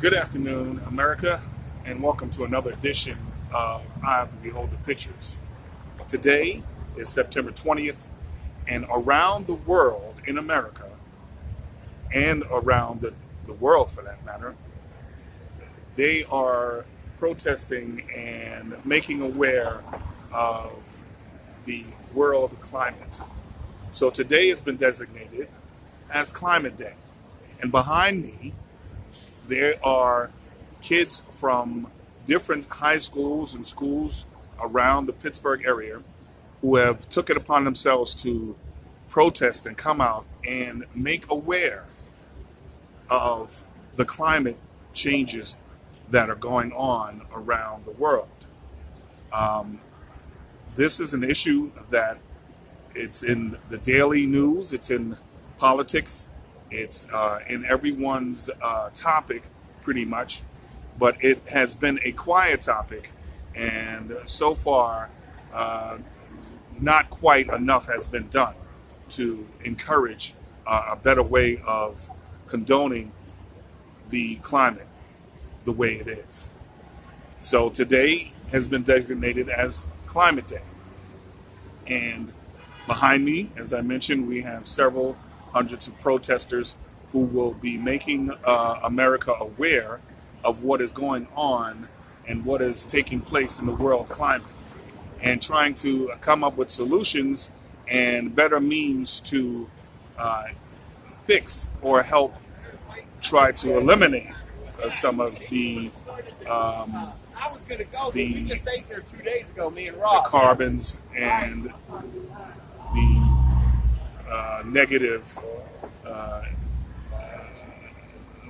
Good afternoon, America, and welcome to another edition of Eye of the Beholder Pictures. Today is September 20th, and around the world in America, and around the world for that matter, they are protesting and making aware of the world climate. So today has been designated as Climate Day. And behind me, there are kids from different high schools and schools around the Pittsburgh area who have took it upon themselves to protest and come out and make aware of the climate changes that are going on around the world. This is an issue that it's in the daily news, it's in politics, it's in everyone's topic pretty much, but it has been a quiet topic, and so far not quite enough has been done to encourage a better way of condoning the climate the way it is. So today has been designated as Climate Day. And behind me, as I mentioned, we have several hundreds of protesters who will be making America aware of what is going on and what is taking place in the world climate, and trying to come up with solutions and better means to fix or help try to eliminate some of the carbons and the negative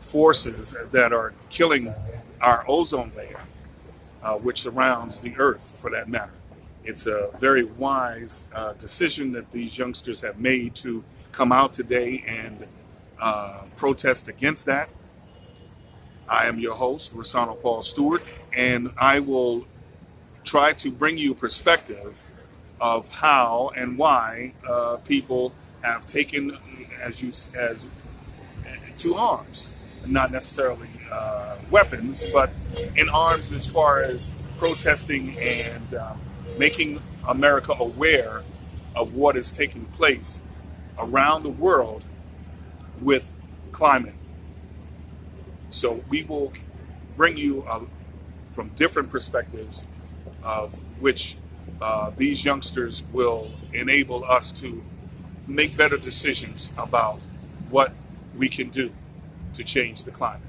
forces that are killing our ozone layer, which surrounds the earth for that matter. It's a very wise decision that these youngsters have made to come out today and protest against that. I am your host, Rossano Paul Stewart, and I will try to bring you perspective of how and why people have taken as to arms, not necessarily weapons, but in arms as far as protesting and making America aware of what is taking place around the world with climate. So we will bring you from different perspectives of which these youngsters will enable us to make better decisions about what we can do to change the climate.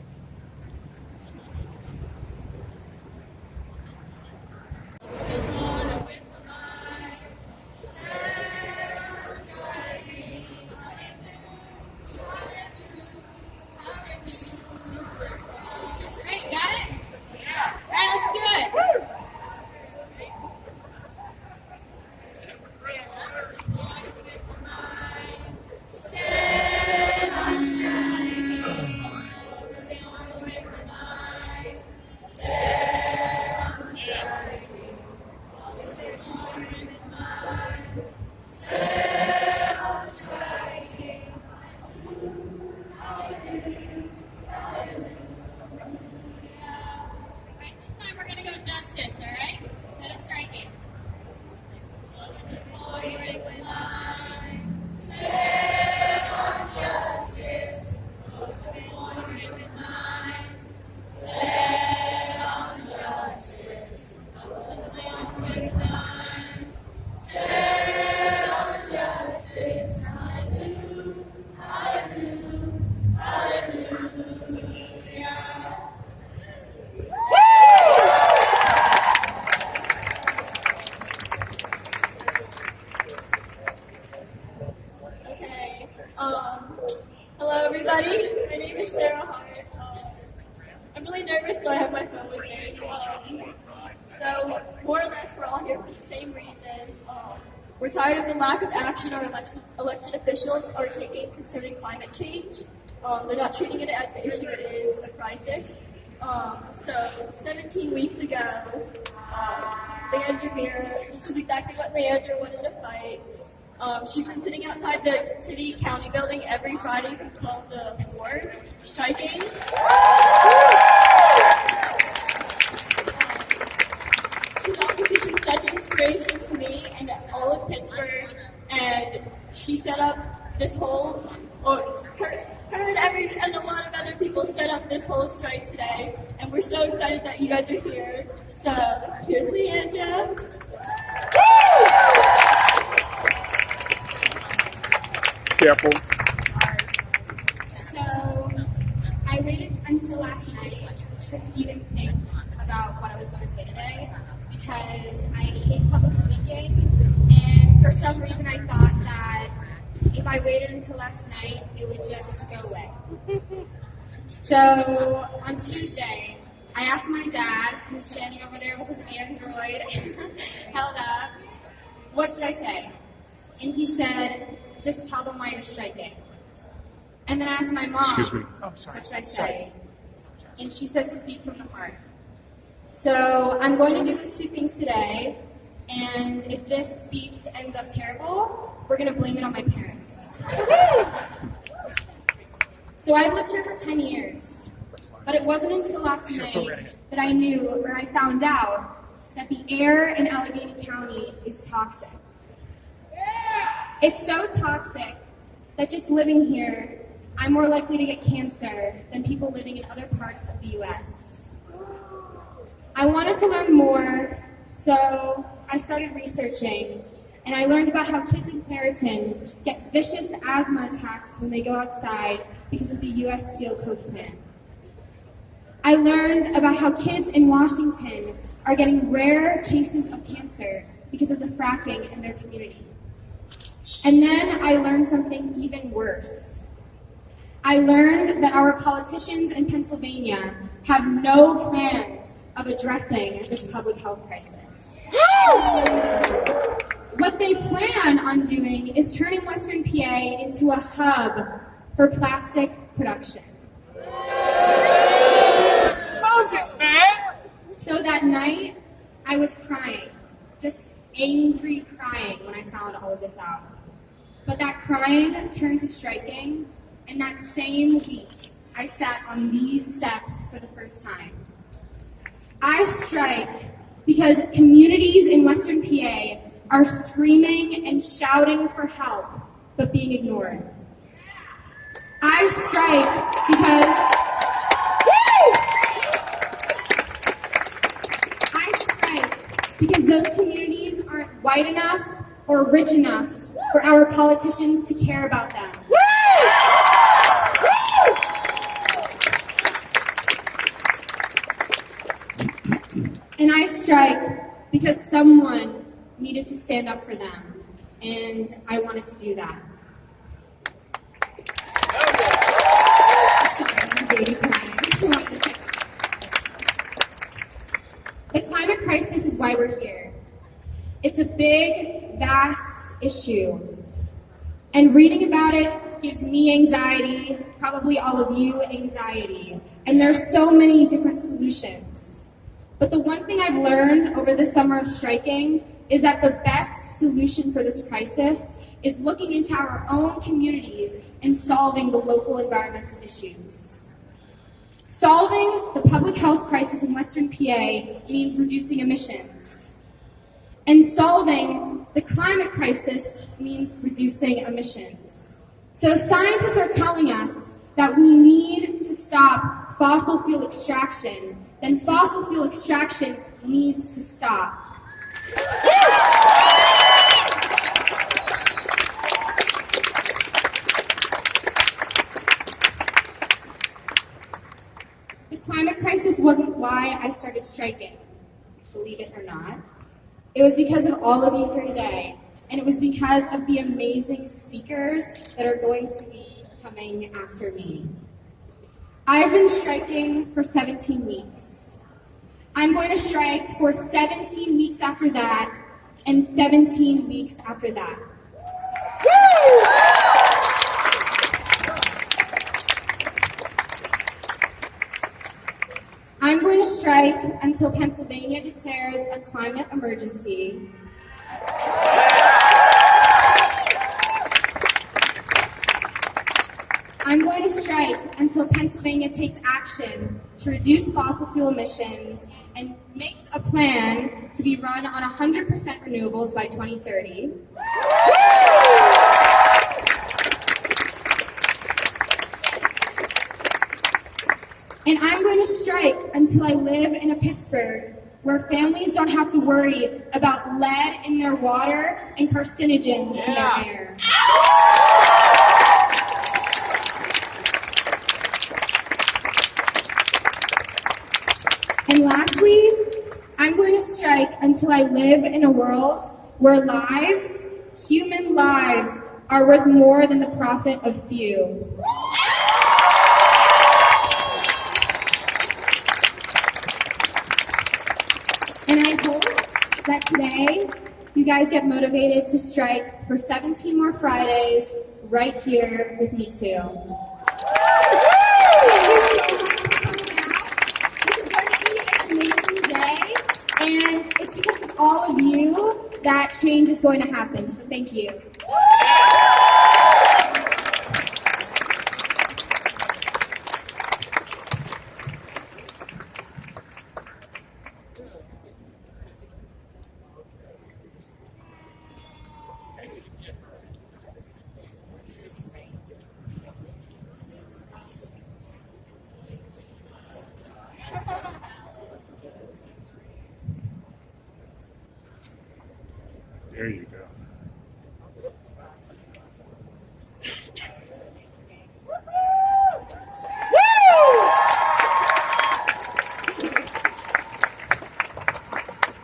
Hello everybody, my name is Sarah Hart. I'm really nervous, so I have my phone with me. So more or less we're all here for the same reasons. We're tired of the lack of action our elected officials are taking concerning climate change. They're not treating it as the issue it is, a crisis. So 17 weeks ago, Leandra Mira, this is exactly what Leandra wanted to fight. She's been sitting outside the city-county building every Friday from 12 to 4, striking. and a lot of other people set up this whole strike today, and we're so excited that you guys are here. So here's Leandra. Careful. So I waited until last night to even think about what I was going to say today because I hate public speaking, and for some reason I thought that if I waited until last night, it would just go away. So on Tuesday, I asked my dad, who's standing over there with his Android held up, what should I say? And he said, just tell them why you're striking. And then I asked my mom, Excuse me. what should I say? And she said, speak from the heart. So I'm going to do those two things today. And if this speech ends up terrible, we're going to blame it on my parents. So I've lived here for 10 years. But it wasn't until last night that I knew, or I found out, that the air in Allegheny County is toxic. It's so toxic that just living here, I'm more likely to get cancer than people living in other parts of the U.S. I wanted to learn more, so I started researching, and I learned about how kids in Clariton get vicious asthma attacks when they go outside because of the U.S. Steel Coke plant. I learned about how kids in Washington are getting rare cases of cancer because of the fracking in their community. And then I learned something even worse. I learned that our politicians in Pennsylvania have no plans of addressing this public health crisis. What they plan on doing is turning Western PA into a hub for plastic production. So that night, I was crying, just angry crying when I found all of this out. But that crying turned to striking, and that same week, I sat on these steps for the first time. I strike because communities in Western PA are screaming and shouting for help, but being ignored. I strike because those communities aren't white enough or rich enough for our politicians to care about them. And I strike because someone needed to stand up for them, and I wanted to do that. Sorry, my baby crying. The climate crisis is why we're here. It's a big, vast issue. And reading about it gives me anxiety, probably all of you anxiety. And there's so many different solutions. But the one thing I've learned over the summer of striking is that the best solution for this crisis is looking into our own communities and solving the local environmental issues. Solving the public health crisis in Western PA means reducing emissions. And solving the climate crisis means reducing emissions. So scientists are telling us that we need to stop fossil fuel extraction, then fossil fuel extraction needs to stop. The climate crisis wasn't why I started striking, believe it or not. It was because of all of you here today, and it was because of the amazing speakers that are going to be coming after me. I've been striking for 17 weeks. I'm going to strike for 17 weeks after that, and 17 weeks after that. I'm going to strike until Pennsylvania declares a climate emergency. I'm going to strike until Pennsylvania takes action to reduce fossil fuel emissions and makes a plan to be run on 100% renewables by 2030. And I'm going to strike until I live in a Pittsburgh where families don't have to worry about lead in their water and carcinogens in their air. And lastly, I'm going to strike until I live in a world where lives, human lives, are worth more than the profit of few. And I hope that today you guys get motivated to strike for 17 more Fridays right here with me too. Thank you so much for coming out. This is going to be an amazing day, and it's because of all of you that change is going to happen. So thank you. There you go.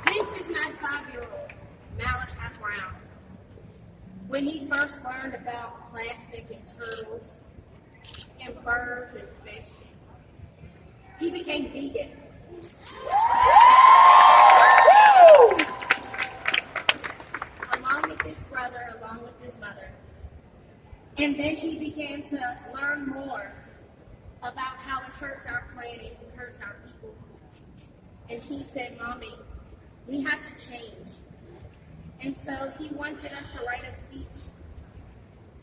This is my 5-year-old, Malachi Brown. When he first learned about plastic and turtles and birds and fish, he became vegan. Along with his brother, along with his mother. And then he began to learn more about how it hurts our planet, it hurts our people. And he said, Mommy, we have to change. And so he wanted us to write a speech.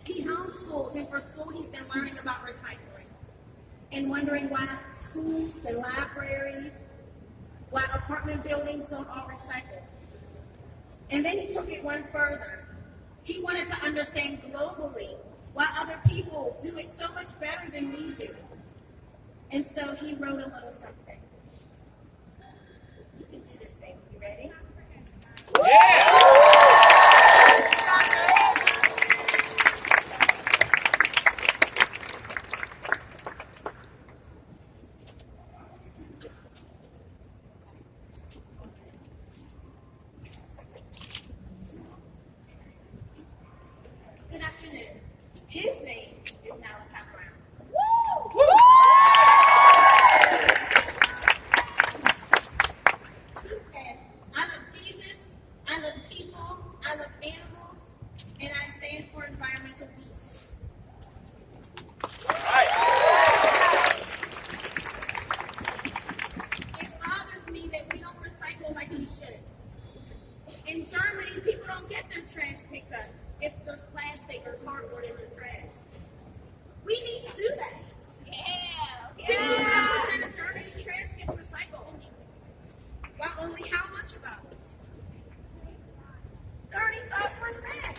He homeschools, and for school he's been learning about recycling and wondering why schools and libraries, why apartment buildings don't all recycle. And then he took it one further. He wanted to understand globally why other people do it so much better than we do. And so he wrote a little something. You can do this, baby. You ready? Good afternoon. His name is Malachi Brown. He said, I love Jesus, I love people, I love animals, and I stand for environmental peace. It bothers me that we don't recycle like we should. In Germany, people don't get their trash picked up if there's plastic or cardboard in their trash. We need to do that. 65% of Germany's trash gets recycled. While only how much of ours? 35%.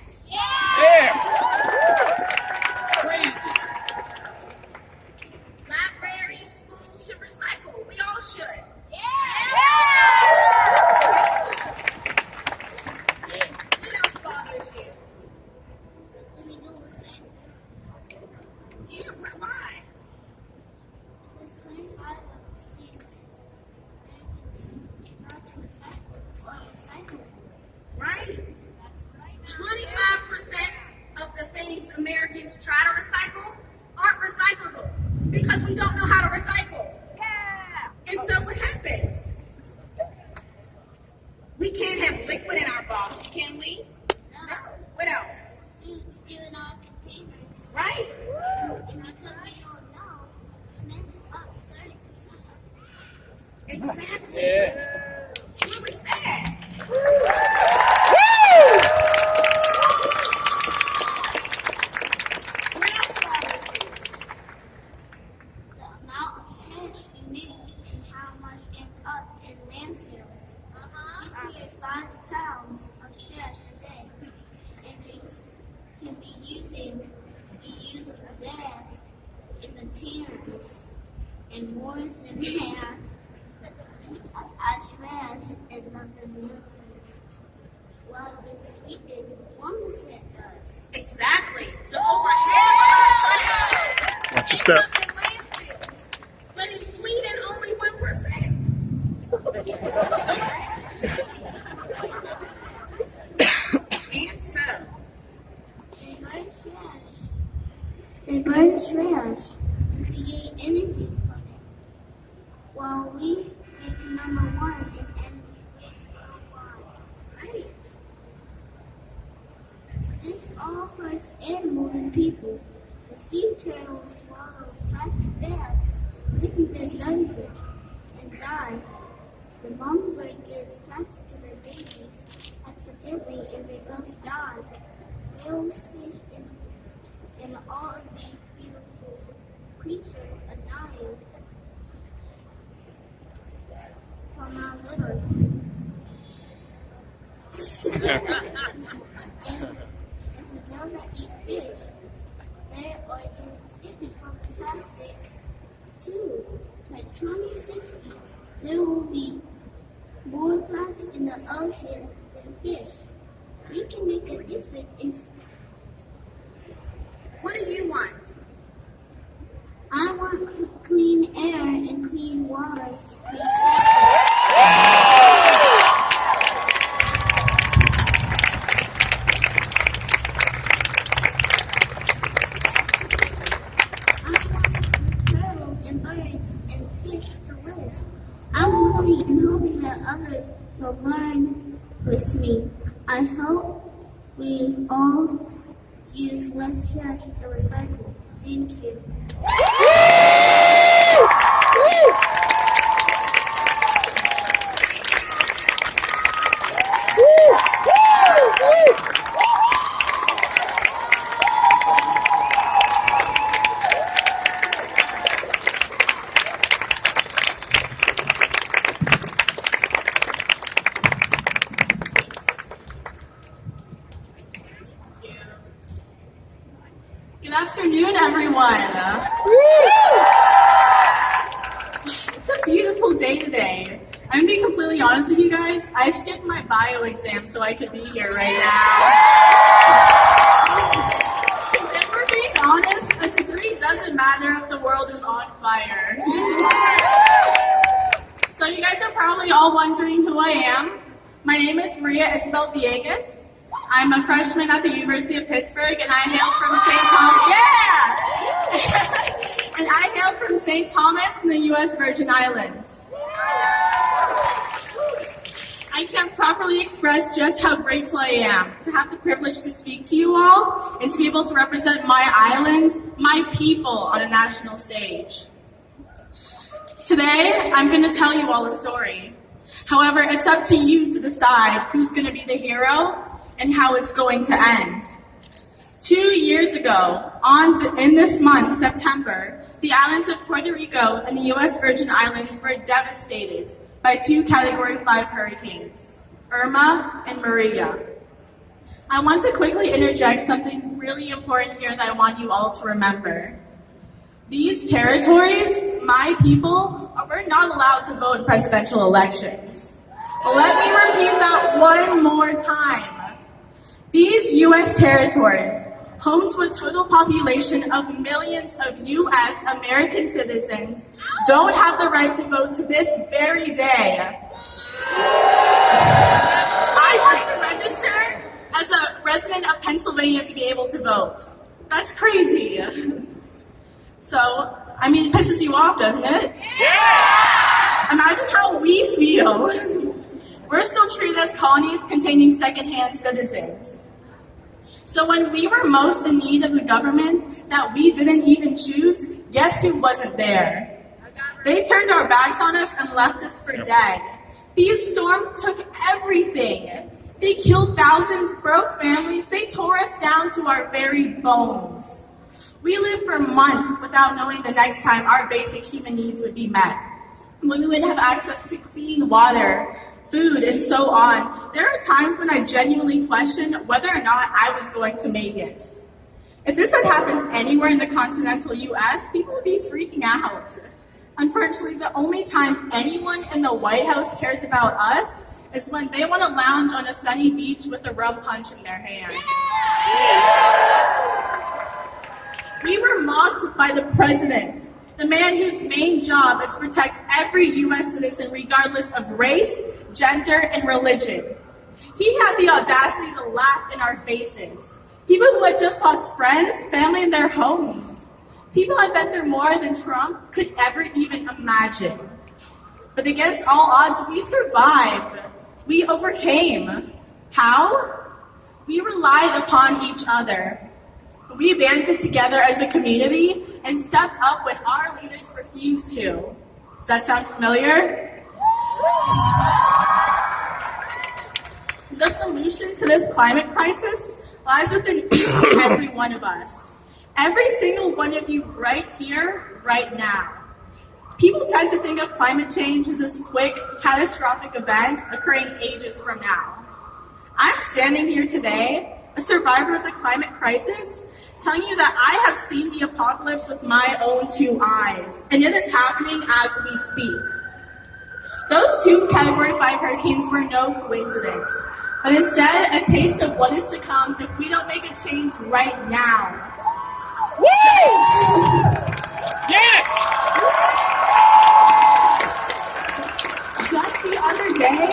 Libraries, schools should recycle. We all should. What else bothers you? Yeah, why? Right? 25% of the things Americans try to recycle aren't recyclable because we don't know how to recycle. And so what happens? We can't have liquid in our bottles, can we? No. What else? Right? Exactly. It's really sad. What else bothers you? The amount of trash we make and how much ends up in landfills. We create 5 pounds of trash a day, and these can be using reusable bags and containers. and Morris and Hannah, Ashras and the neighbors. Well, in Sweden, 1% does. Exactly. So over half of our trash Watch your step. ends up in landfill. But in Sweden, only 1%. And so, They burn trash and create energy from it. While we rank number 1 in energy waste worldwide. right. This all hurts animals and people. The sea turtles swallow plastic bags, thinking they're jellyfish, and die. The mockingbird gives plastic to their babies accidentally, and they both die. Whales, fish, and all of these beautiful creatures are dying from our litter. And for those that eat fish, they are getting sick from plastic too. By 2060, there will be more plastic in the ocean than fish. We can make a difference. What do you want? I want clean air and clean water. Clean safety. I want turtles and birds and fish to live. I'm hoping and hoping that others will learn with me. I hope we all use less trash and recycle. Thank you. Good afternoon, everyone. It's a beautiful day today. I'm gonna be completely honest with you guys. I skipped my bio exam so I could be here right now. If we're being honest, a degree doesn't matter if the world is on fire. So you guys are probably all wondering who I am. My name is Maria Isabel Villegas. I'm a freshman at the University of Pittsburgh, and I hail from St. Thomas. Yeah! And I hail from St. Thomas in the U.S. Virgin Islands. I can't properly express just how grateful I am to have the privilege to speak to you all and to be able to represent my island, my people on a national stage. Today, I'm going to tell you all a story. However, it's up to you to decide who's going to be the hero and how it's going to end. 2 years ago, in this month, September, the islands of Puerto Rico and the U.S. Virgin Islands were devastated by 2 Category 5 hurricanes, Irma and Maria. I want to quickly interject something really important here that I want you all to remember. These territories, my people, were not allowed to vote in presidential elections. Let me repeat that one more time. These U.S. territories, home to a total population of millions of U.S. American citizens, don't have the right to vote to this very day. I had to register as a resident of Pennsylvania to be able to vote. That's crazy. So, I mean, it pisses you off, doesn't it? Yeah! Imagine how we feel. We're still treated as colonies containing second-hand citizens. So when we were most in need of a government that we didn't even choose, guess who wasn't there? They turned our backs on us and left us for dead. These storms took everything. They killed thousands, broke families, they tore us down to our very bones. We lived for months without knowing the next time our basic human needs would be met. When we would have access to clean water, food, and so on. There are times when I genuinely question whether or not I was going to make it. If this had happened anywhere in the continental US, people would be freaking out. Unfortunately, the only time anyone in the White House cares about us is when they want to lounge on a sunny beach with a rum punch in their hand. We were mocked by the president, the man whose main job is to protect every U.S. citizen regardless of race, gender, and religion. He had the audacity to laugh in our faces. People who had just lost friends, family, and their homes. People had been through more than Trump could ever even imagine. But against all odds, we survived. We overcame. How? We relied upon each other. We banded together as a community and stepped up when our leaders refused to. Does that sound familiar? The solution to this climate crisis lies within each and every one of us. Every single one of you right here, right now. People tend to think of climate change as this quick, catastrophic event occurring ages from now. I'm standing here today, a survivor of the climate crisis, telling you that I have seen the apocalypse with my own 2 eyes, and it is happening as we speak. Those 2 Category 5 hurricanes were no coincidence, but instead a taste of what is to come if we don't make a change right now. Woo! Yes! Just the other day,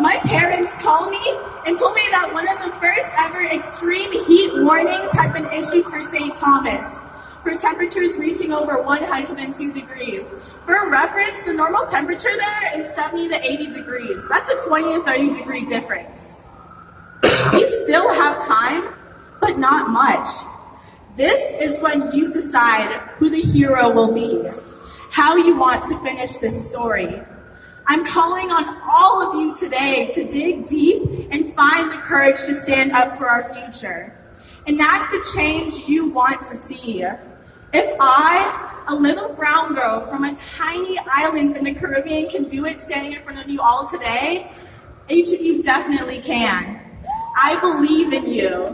my parents called me and told me that one of the first ever extreme heat warnings had been issued for St. Thomas, for temperatures reaching over 102 degrees. For reference, the normal temperature there is 70 to 80 degrees. That's a 20 to 30 degree difference. We still have time, but not much. This is when you decide who the hero will be, how you want to finish this story. I'm calling on all of you today to dig deep and find the courage to stand up for our future. Enact the change you want to see. If I, a little brown girl from a tiny island in the Caribbean, can do it standing in front of you all today, each of you definitely can. I believe in you.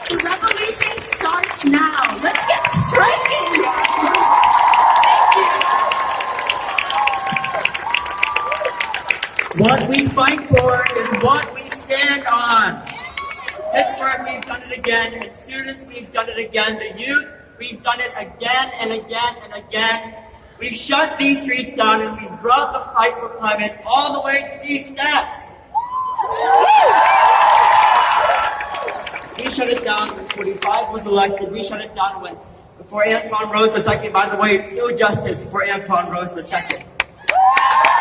The revolution starts now. Let's get striking. What we fight for is what we stand on. Pittsburgh, we've done it again. And students, we've done it again. The youth, we've done it again and again and again. We've shut these streets down and we've brought the fight for climate all the way to these steps. We shut it down when 45 was elected. We shut it down before Antoine Rose II. By the way, it's still justice for Antoine Rose II.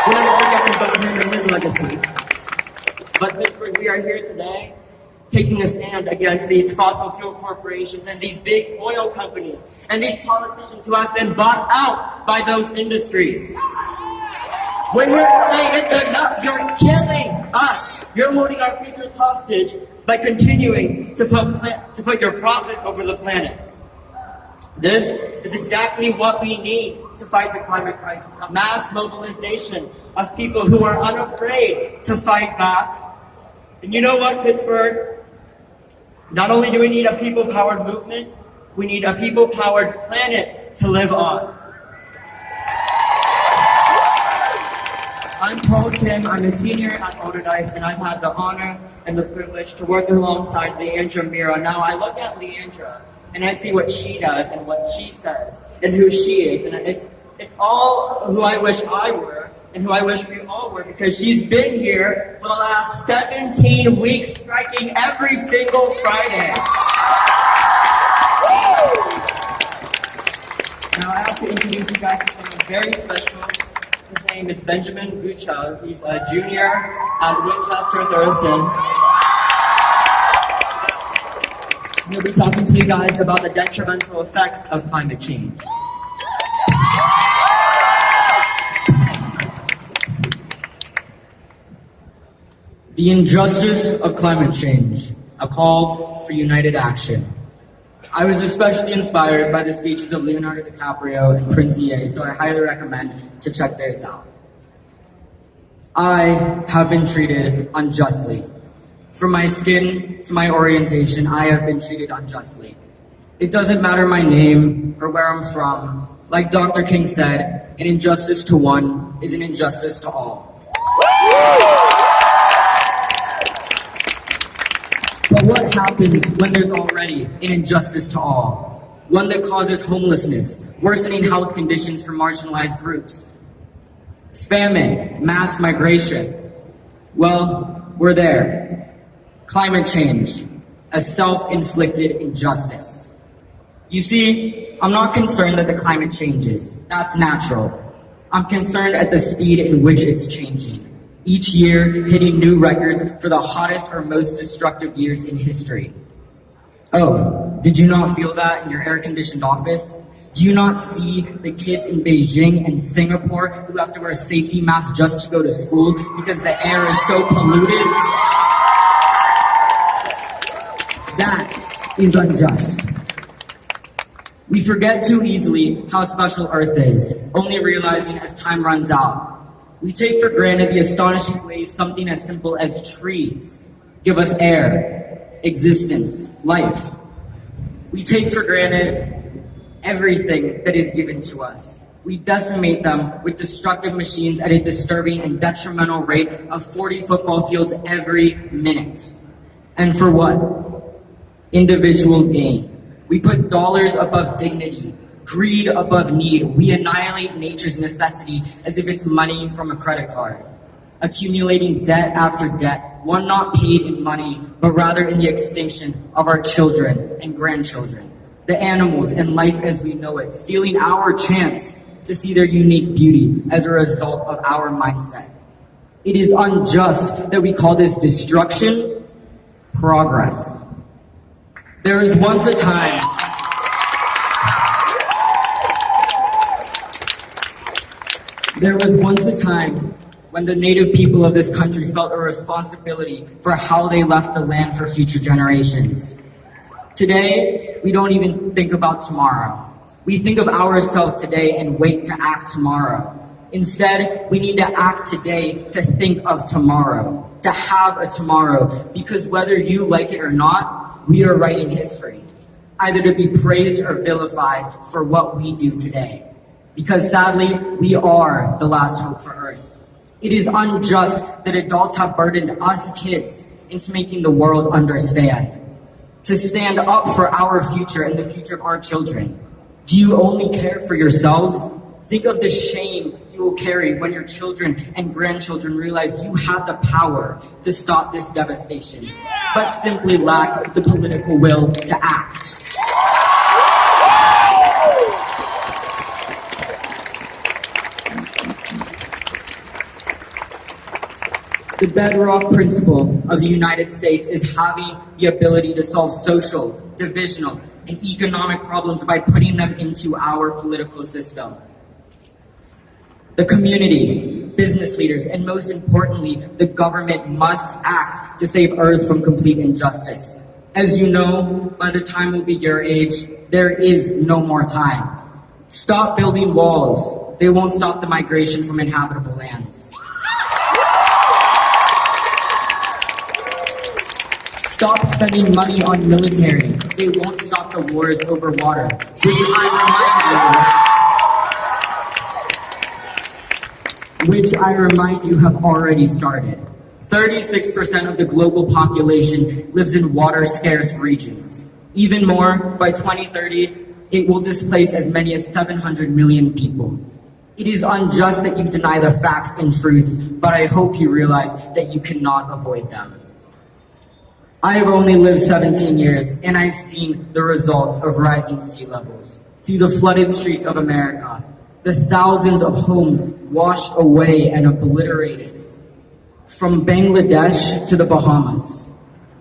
We'll never forget about him and his legacy. But Pittsburgh, we are here today taking a stand against these fossil fuel corporations and these big oil companies and these politicians who have been bought out by those industries. We're here to say it's enough. You're killing us. You're holding our futures hostage by continuing to put your profit over the planet. This is exactly what we need to fight the climate crisis. A mass mobilization of people who are unafraid to fight back. And you know what, Pittsburgh? Not only do we need a people-powered movement, we need a people-powered planet to live on. I'm Paul Kim. I'm a senior at Alderdice, and I've had the honor and the privilege to work alongside Leandra Mira. Now, I look at Leandra, and I see what she does and what she says and who she is. And it's all who I wish I were and who I wish we all were, because she's been here for the last 17 weeks, striking every single Friday. Now I have to introduce you guys to someone very special. His name is Benjamin Gucho. He's a junior at Winchester Thurston. He'll be talking to you guys about the detrimental effects of climate change. The injustice of climate change, a call for united action. I was especially inspired by the speeches of Leonardo DiCaprio and Prince EA, so I highly recommend to check theirs out. I have been treated unjustly. From my skin to my orientation, I have been treated unjustly. It doesn't matter my name or where I'm from. Like Dr. King said, an injustice to one is an injustice to all. But what happens when there's already an injustice to all? One that causes homelessness, worsening health conditions for marginalized groups, famine, mass migration. Well, we're there. Climate change, a self-inflicted injustice. You see, I'm not concerned that the climate changes. That's natural. I'm concerned at the speed in which it's changing. Each year, hitting new records for the hottest or most destructive years in history. Oh, did you not feel that in your air-conditioned office? Do you not see the kids in Beijing and Singapore who have to wear safety masks just to go to school because the air is so polluted? That is unjust. We forget too easily how special Earth is, only realizing as time runs out. We take for granted the astonishing ways something as simple as trees give us air, existence, life. We take for granted everything that is given to us. We decimate them with destructive machines at a disturbing and detrimental rate of 40 football fields every minute. And for what? Individual gain. We put dollars above dignity, greed above need. We annihilate nature's necessity as if it's money from a credit card, accumulating debt after debt, one not paid in money, but rather in the extinction of our children and grandchildren, the animals and life as we know it, stealing our chance to see their unique beauty as a result of our mindset. It is unjust that we call this destruction progress. There was once a time when the native people of this country felt a responsibility for how they left the land for future generations. Today, we don't even think about tomorrow. We think of ourselves today and wait to act tomorrow. Instead, we need to act today to think of tomorrow, to have a tomorrow, because whether you like it or not, we are writing history, either to be praised or vilified for what we do today. Because sadly, we are the last hope for Earth. It is unjust that adults have burdened us kids into making the world understand, to stand up for our future and the future of our children. Do you only care for yourselves? Think of the shame you will carry when your children and grandchildren realize you had the power to stop this devastation, but simply lacked the political will to act. The bedrock principle of the United States is having the ability to solve social, divisional, and economic problems by putting them into our political system. The community, business leaders, and most importantly, the government must act to save Earth from complete injustice. As you know, by the time we'll be your age, there is no more time. Stop building walls. They won't stop the migration from inhabitable lands. Stop spending money on military. They won't stop the wars over water, which I remind you have already started. 36% of the global population lives in water-scarce regions. Even more, by 2030, it will displace as many as 700 million people. It is unjust that you deny the facts and truths, but I hope you realize that you cannot avoid them. I have only lived 17 years, and I've seen the results of rising sea levels through the flooded streets of America, the thousands of homes washed away and obliterated, from Bangladesh to the Bahamas.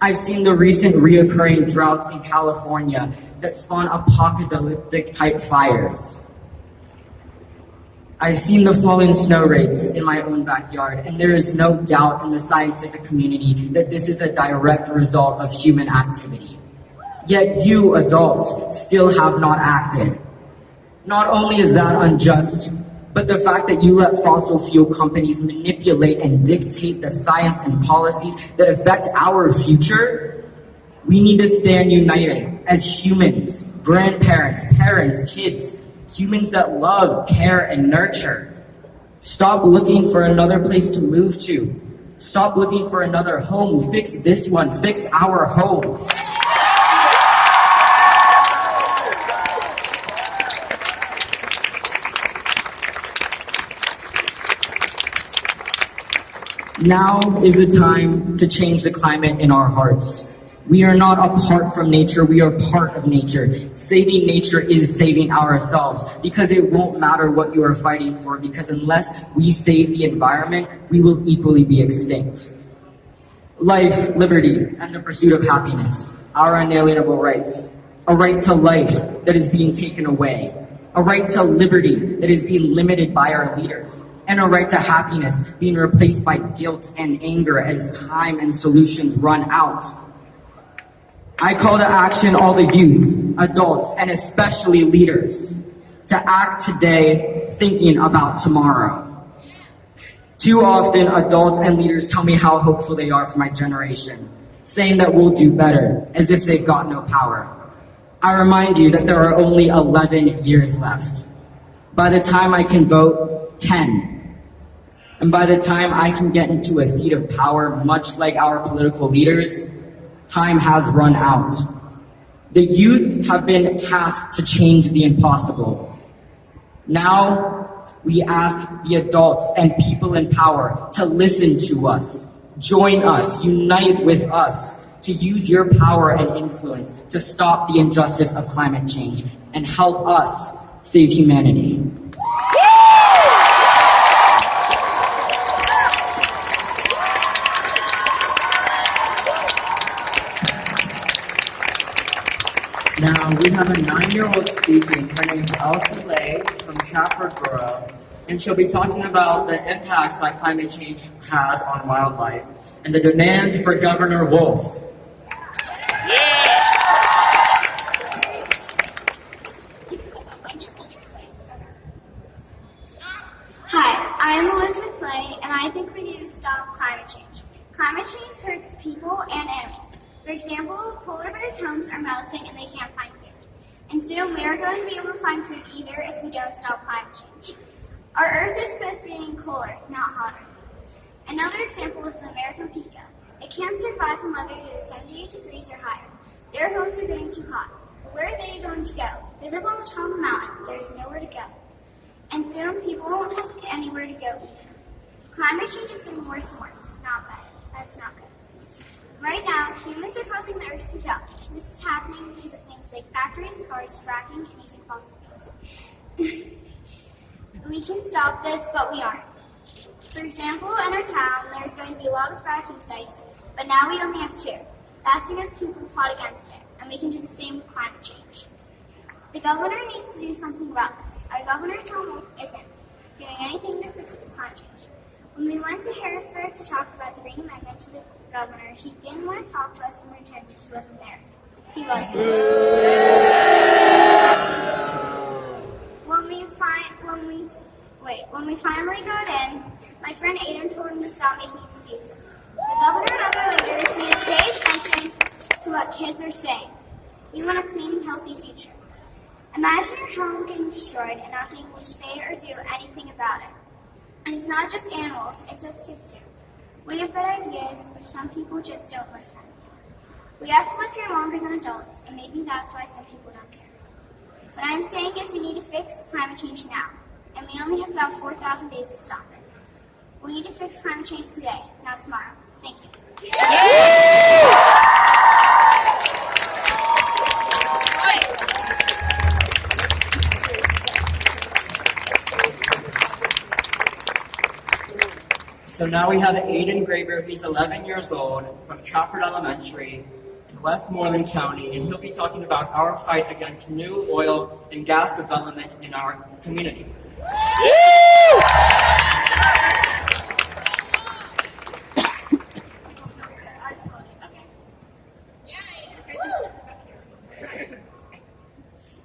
I've seen the recent reoccurring droughts in California that spawn apocalyptic-type fires. I've seen the falling snow rates in my own backyard, and there is no doubt in the scientific community that this is a direct result of human activity. Yet you, adults, still have not acted. Not only is that unjust, But the fact that you let fossil fuel companies manipulate and dictate the science and policies that affect our future, we need to stand united as humans, grandparents, parents, kids, humans that love, care, and nurture. Stop looking for another place to move to. Stop looking for another home. Fix this one. Fix our home. Now is the time to change the climate in our hearts. We are not apart from nature, we are part of nature. Saving nature is saving ourselves, because it won't matter what you are fighting for, because unless we save the environment, we will equally be extinct. Life, liberty, and the pursuit of happiness, our unalienable rights. A right to life that is being taken away. A right to liberty that is being limited by our leaders. And a right to happiness being replaced by guilt and anger as time and solutions run out. I call to action all the youth, adults, and especially leaders to act today thinking about tomorrow. Too often, adults and leaders tell me how hopeful they are for my generation, saying that we'll do better, as if they've got no power. I remind you that there are only 11 years left. By the time I can vote, 10. And by the time I can get into a seat of power, much like our political leaders, time has run out. The youth have been tasked to change the impossible. Now, we ask the adults and people in power to listen to us, join us, unite with us, to use your power and influence to stop the injustice of climate change and help us save humanity. Now we have a 9-year-old speaking. Her name is Elsie Lay from Trafford Borough, and she'll be talking about the impacts that climate change has on wildlife and the demands for Governor Wolf. Hi, I'm Elizabeth Lay, and I think we need to stop climate change. Climate change hurts people and animals. For example, polar bears' homes are melting and they can't find food. And soon we are going to be able to find food either if we don't stop climate change. Our Earth is supposed to be getting cooler, not hotter. Another example is the American peacock. It can't survive in weather that is 78 degrees or higher. Their homes are getting too hot. But where are they going to go? They live on the top of a mountain. There's nowhere to go. And soon people won't have anywhere to go either. Climate change is getting worse and worse. Not bad. That's not good. Right now, humans are causing the Earth to die. This is happening because of things like factories, cars, fracking, and using fossil fuels. We can stop this, but we aren't. For example, in our town, there's going to be a lot of fracking sites, but now we only have 2. That's because people fought against it, and we can do the same with climate change. The governor needs to do something about this. Our governor, Tom Wolf, isn't doing anything to fix climate change. When we went to Harrisburg to talk about the Green Amendment to the governor, he didn't want to talk to us and pretended he wasn't there. He wasn't. When we finally got in, my friend Aiden told him to stop making excuses. The governor and other leaders need to pay attention to what kids are saying. We want a clean, healthy future. Imagine your home getting destroyed and not being able to say or do anything about it. And it's not just animals, it's us kids too. We have good ideas, but some people just don't listen. We have to live here longer than adults, and maybe that's why some people don't care. What I'm saying is we need to fix climate change now, and we only have about 4,000 days to stop it. We need to fix climate change today, not tomorrow. Thank you. So now we have Aiden Graber. He's 11 years old from Trafford Elementary in Westmoreland County, and he'll be talking about our fight against new oil and gas development in our community.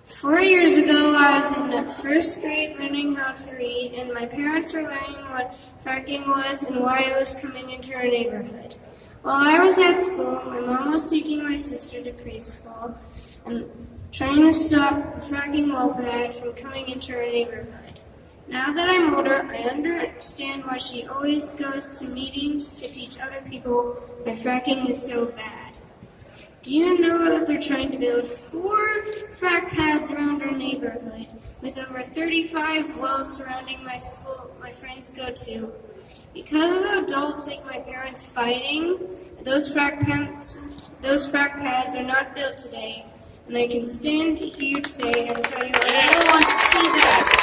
Four years ago, I was in first grade learning how to read, and my parents were learning what fracking was and why it was coming into our neighborhood. While I was at school, my mom was taking my sister to preschool and trying to stop the fracking well pad from coming into our neighborhood. Now that I'm older, I understand why she always goes to meetings to teach other people why fracking is so bad. Do you know that they're trying to build 4 frack pads around our neighborhood, with over 35 wells surrounding my school my friends go to? Because of adults like my parents fighting, those frack pads are not built today, and I can stand here today and tell you I never want to see that.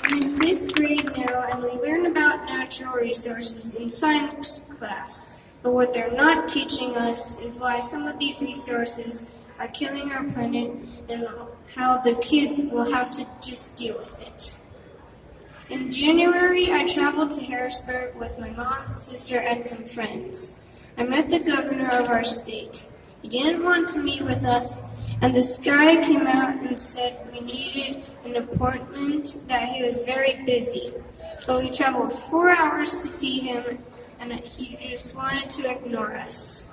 I'm in 5th grade now, and we learn about natural resources in science class. But what they're not teaching us is why some of these resources are killing our planet and how the kids will have to just deal with it. In January, I traveled to Harrisburg with my mom, sister, and some friends. I met the governor of our state. He didn't want to meet with us, and this guy came out and said we needed an appointment, that he was very busy. But we traveled 4 hours to see him, and he just wanted to ignore us.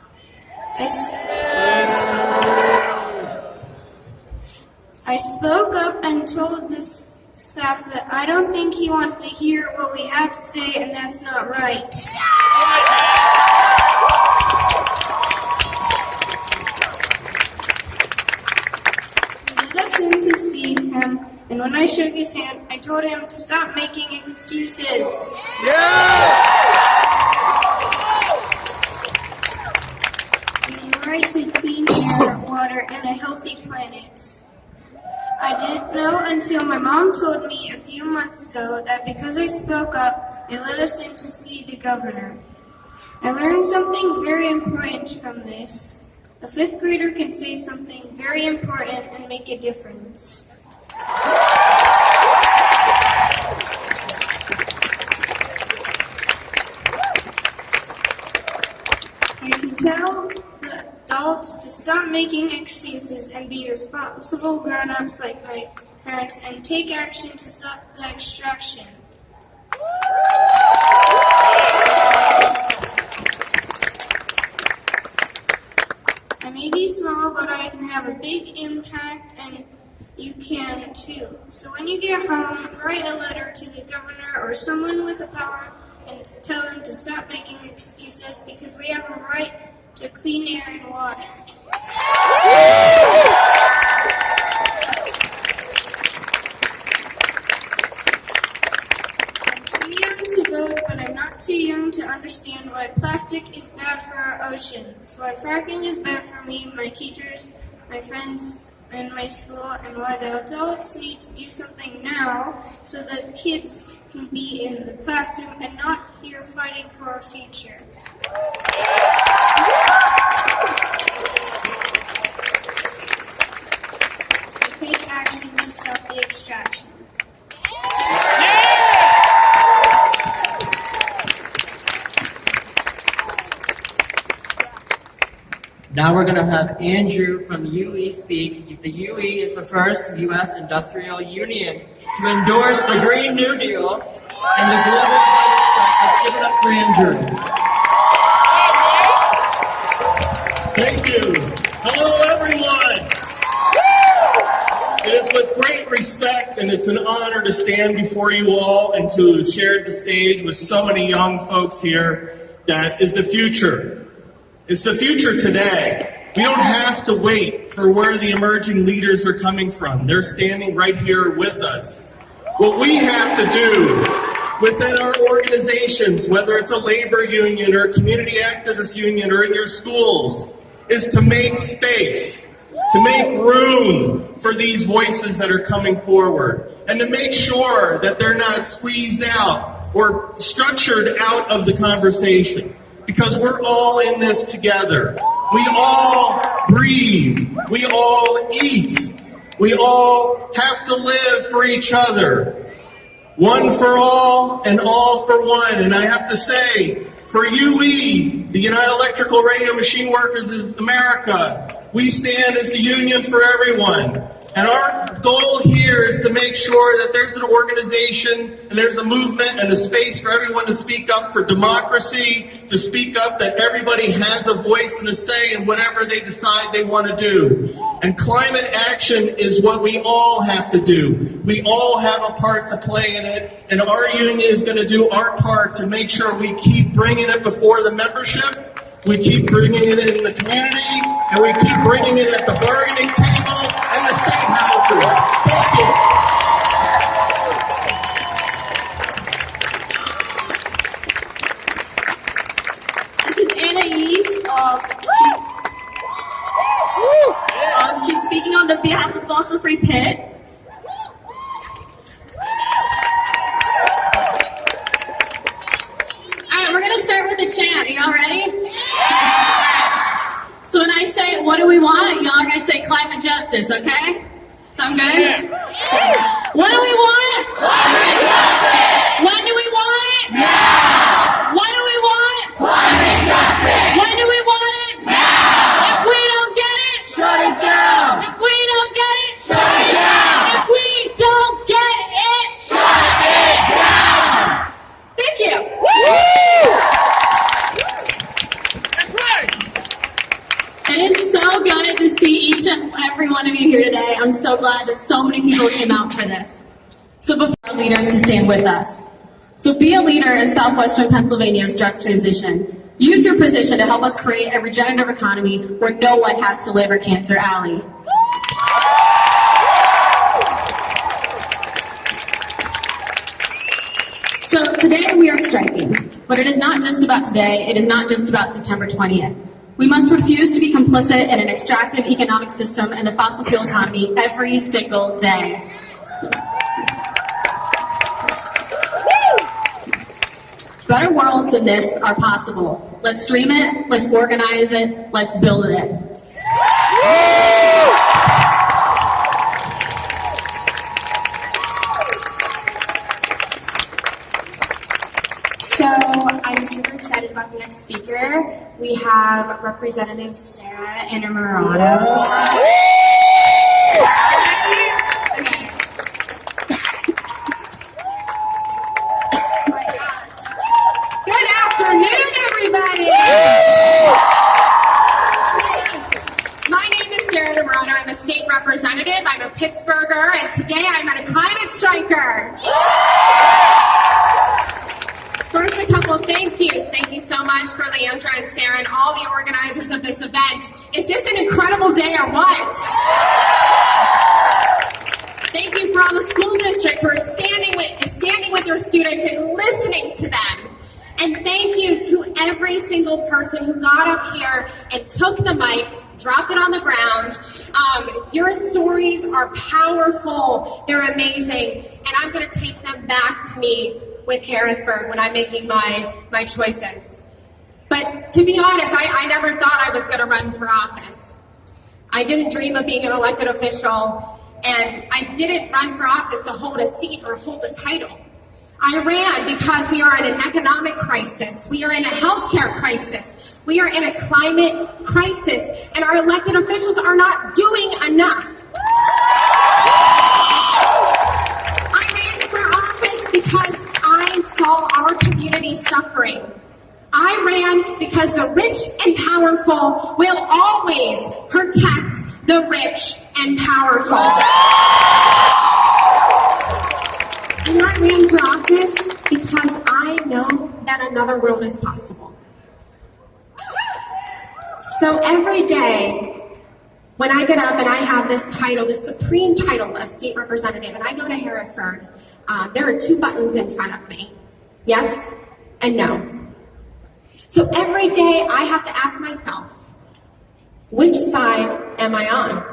I spoke up and told this staff that I don't think he wants to hear what we have to say, and that's not right. He let us in to see him, and when I shook his hand, I told him to stop making excuses. We have the right to clean air, water, and a healthy planet. I didn't know until my mom told me a few months ago that because I spoke up, they let us in to see the governor. I learned something very important from this. A 5th grader can say something very important and make a difference. I can tell the adults to stop making excuses and be responsible grown-ups like my parents and take action to stop the extraction. I may be small, but I can have a big impact, and you can too. So when you get home, write a letter to the governor or someone with the power and tell them to stop making excuses, because we have a right to clean air and water. I'm too young to vote, but I'm not too young to understand why plastic is bad for our oceans, why fracking is bad for me, my teachers, my friends, and my school, and why the adults need to do something now so that kids can be in the classroom and not here fighting for our future. Take action to stop the extraction. Now we're going to have Andrew from UE speak. The UE is the first U.S. industrial union to endorse the Green New Deal and the global climate strike. Let's give it up for Andrew. Thank you. Hello, everyone. It is with great respect and it's an honor to stand before you all and to have shared the stage with so many young folks here. That is the future. It's the future today. We don't have to wait for where the emerging leaders are coming from. They're standing right here with us. What we have to do within our organizations, whether it's a labor union or a community activist union or in your schools, is to make space, to make room for these voices that are coming forward, and to make sure that they're not squeezed out or structured out of the conversation. Because we're all in this together. We all breathe. We all eat. We all have to live for each other. One for all and all for one. And I have to say, for UE, the United Electrical Radio Machine Workers of America, we stand as the union for everyone. And our goal here is to make sure that there's an organization and there's a movement and a space for everyone to speak up for democracy, to speak up that everybody has a voice and a say in whatever they decide they want to do. And climate action is what we all have to do. We all have a part to play in it, and our union is going to do our part to make sure we keep bringing it before the membership, we keep bringing it in the community, and we keep bringing it at the bargaining table and the state houses. Thank you. This is Anais. She's speaking on the behalf of Fossil Free Pitt. Alright, we're gonna start with a chant. Are y'all ready? So when I say, what do we want? Y'all are gonna say climate justice, okay? Sound good? What do we want? Climate justice! When do we want it? Now! What do we want? Climate justice! When do we want it? Now! If we don't get it, shut it down! If we don't get it, shut it down! If we don't get it, shut it down! Thank you! It is so good to see each and every one of you here today. I'm so glad that so many people came out for this. So before our leaders to stand with us. So be a leader in Southwestern Pennsylvania's just transition. Use your position to help us create a regenerative economy where no one has to live or Cancer Alley. So today we are striking, but it is not just about today. It is not just about September 20th. We must refuse to be complicit in an extractive economic system and the fossil fuel economy every single day. Better worlds than this are possible. Let's dream it, let's organize it, let's build it. So I'm super excited about the next speaker. We have Representative Sarah Innamorato. Good afternoon, everybody. My name is Sarah Innamorato. I'm a state representative. I'm a Pittsburgher, and today I'm at a climate striker. First, a couple thank yous. Thank you so much for Leandra and Sarah and all the organizers of this event. Is this an incredible day or what? Thank you for all the school districts who are standing with your students and listening to them. And thank you to every single person who got up here and took the mic, dropped it on the ground. Your stories are powerful. They're amazing. And I'm going to take them back to me with Harrisburg when I'm making my choices. But to be honest, I never thought I was going to run for office. I didn't dream of being an elected official, and I didn't run for office to hold a seat or hold a title. I ran because we are in an economic crisis, we are in a healthcare crisis, we are in a climate crisis, and our elected officials are not doing enough. I ran for office because I saw our community suffering. I ran because the rich and powerful will always protect the rich and powerful. And I ran for office because I know that another world is possible. So every day, when I get up and I have this title, this supreme title of state representative, and I go to Harrisburg, there are two buttons in front of me. Yes and no. So every day I have to ask myself, which side am I on?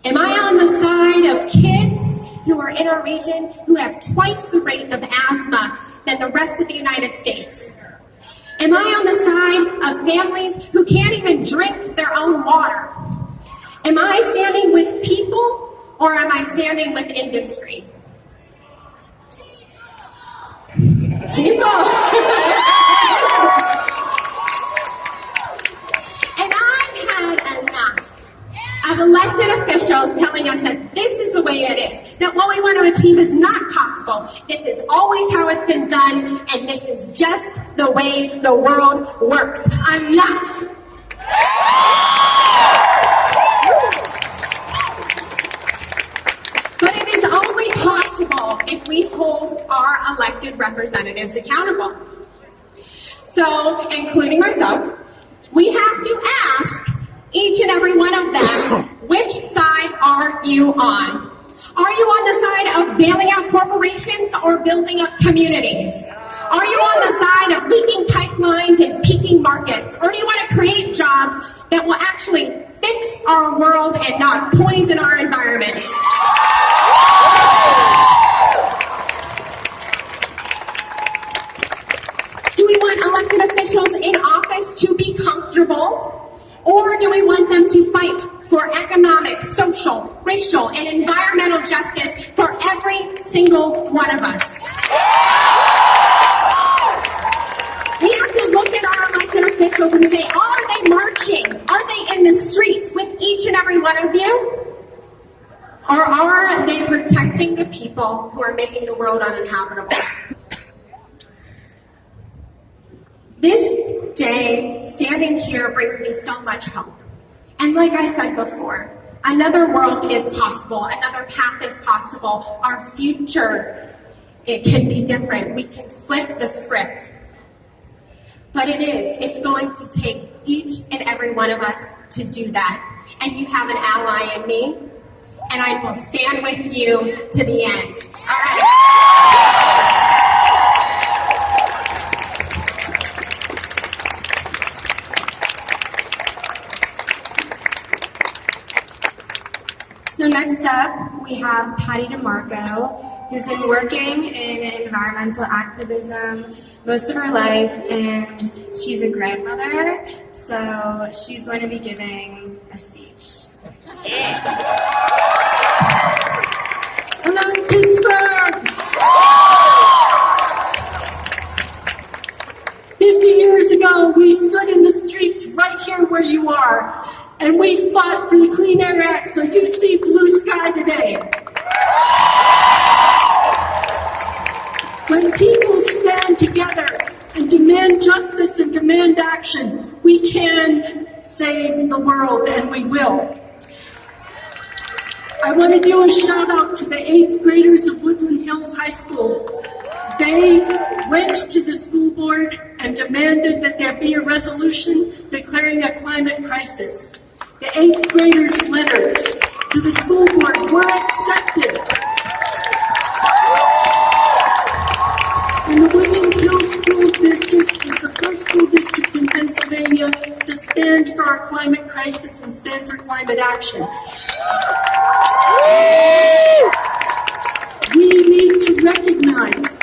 Am I on the side of kids who are in our region who have twice the rate of asthma than the rest of the United States? Am I on the side of families who can't even drink their own water? Am I standing with people or am I standing with industry? People! officials telling us that this is the way it is, that what we want to achieve is not possible. This is always how it's been done, and this is just the way the world works. Enough! But it is only possible if we hold our elected representatives accountable. So, including myself, we have to ask each and every one of them, which side are you on? Are you on the side of bailing out corporations or building up communities? Are you on the side of leaking pipelines and peaking markets? Or do you want to create jobs that will actually fix our world and not poison our environment? Do we want elected officials in office to be comfortable? Or do we want them to fight for economic, social, racial, and environmental justice for every single one of us? We have to look at our elected officials and say, are they marching? Are they in the streets with each and every one of you? Or are they protecting the people who are making the world uninhabitable? This day, standing here, brings me so much hope. And like I said before, another world is possible. Another path is possible. Our future, it can be different. We can flip the script. But it's going to take each and every one of us to do that. And you have an ally in me, and I will stand with you to the end. All right? So next up, we have Patty DeMarco, who's been working in environmental activism most of her life, and she's a grandmother, so she's going to be giving a speech. Hello, Pittsburgh! 50 years ago, we stood in the streets right here where you are, and we fought for the Clean Air Act, so you see blue sky today. When people stand together and demand justice and demand action, we can save the world, and we will. I want to do a shout out to the 8th graders of Woodland Hills High School. They went to the school board and demanded that there be a resolution declaring a climate crisis. The 8th graders' letters to the school board were accepted. And the Woodland Hills School District is the first school district in Pennsylvania to stand for our climate crisis and stand for climate action. We need to recognize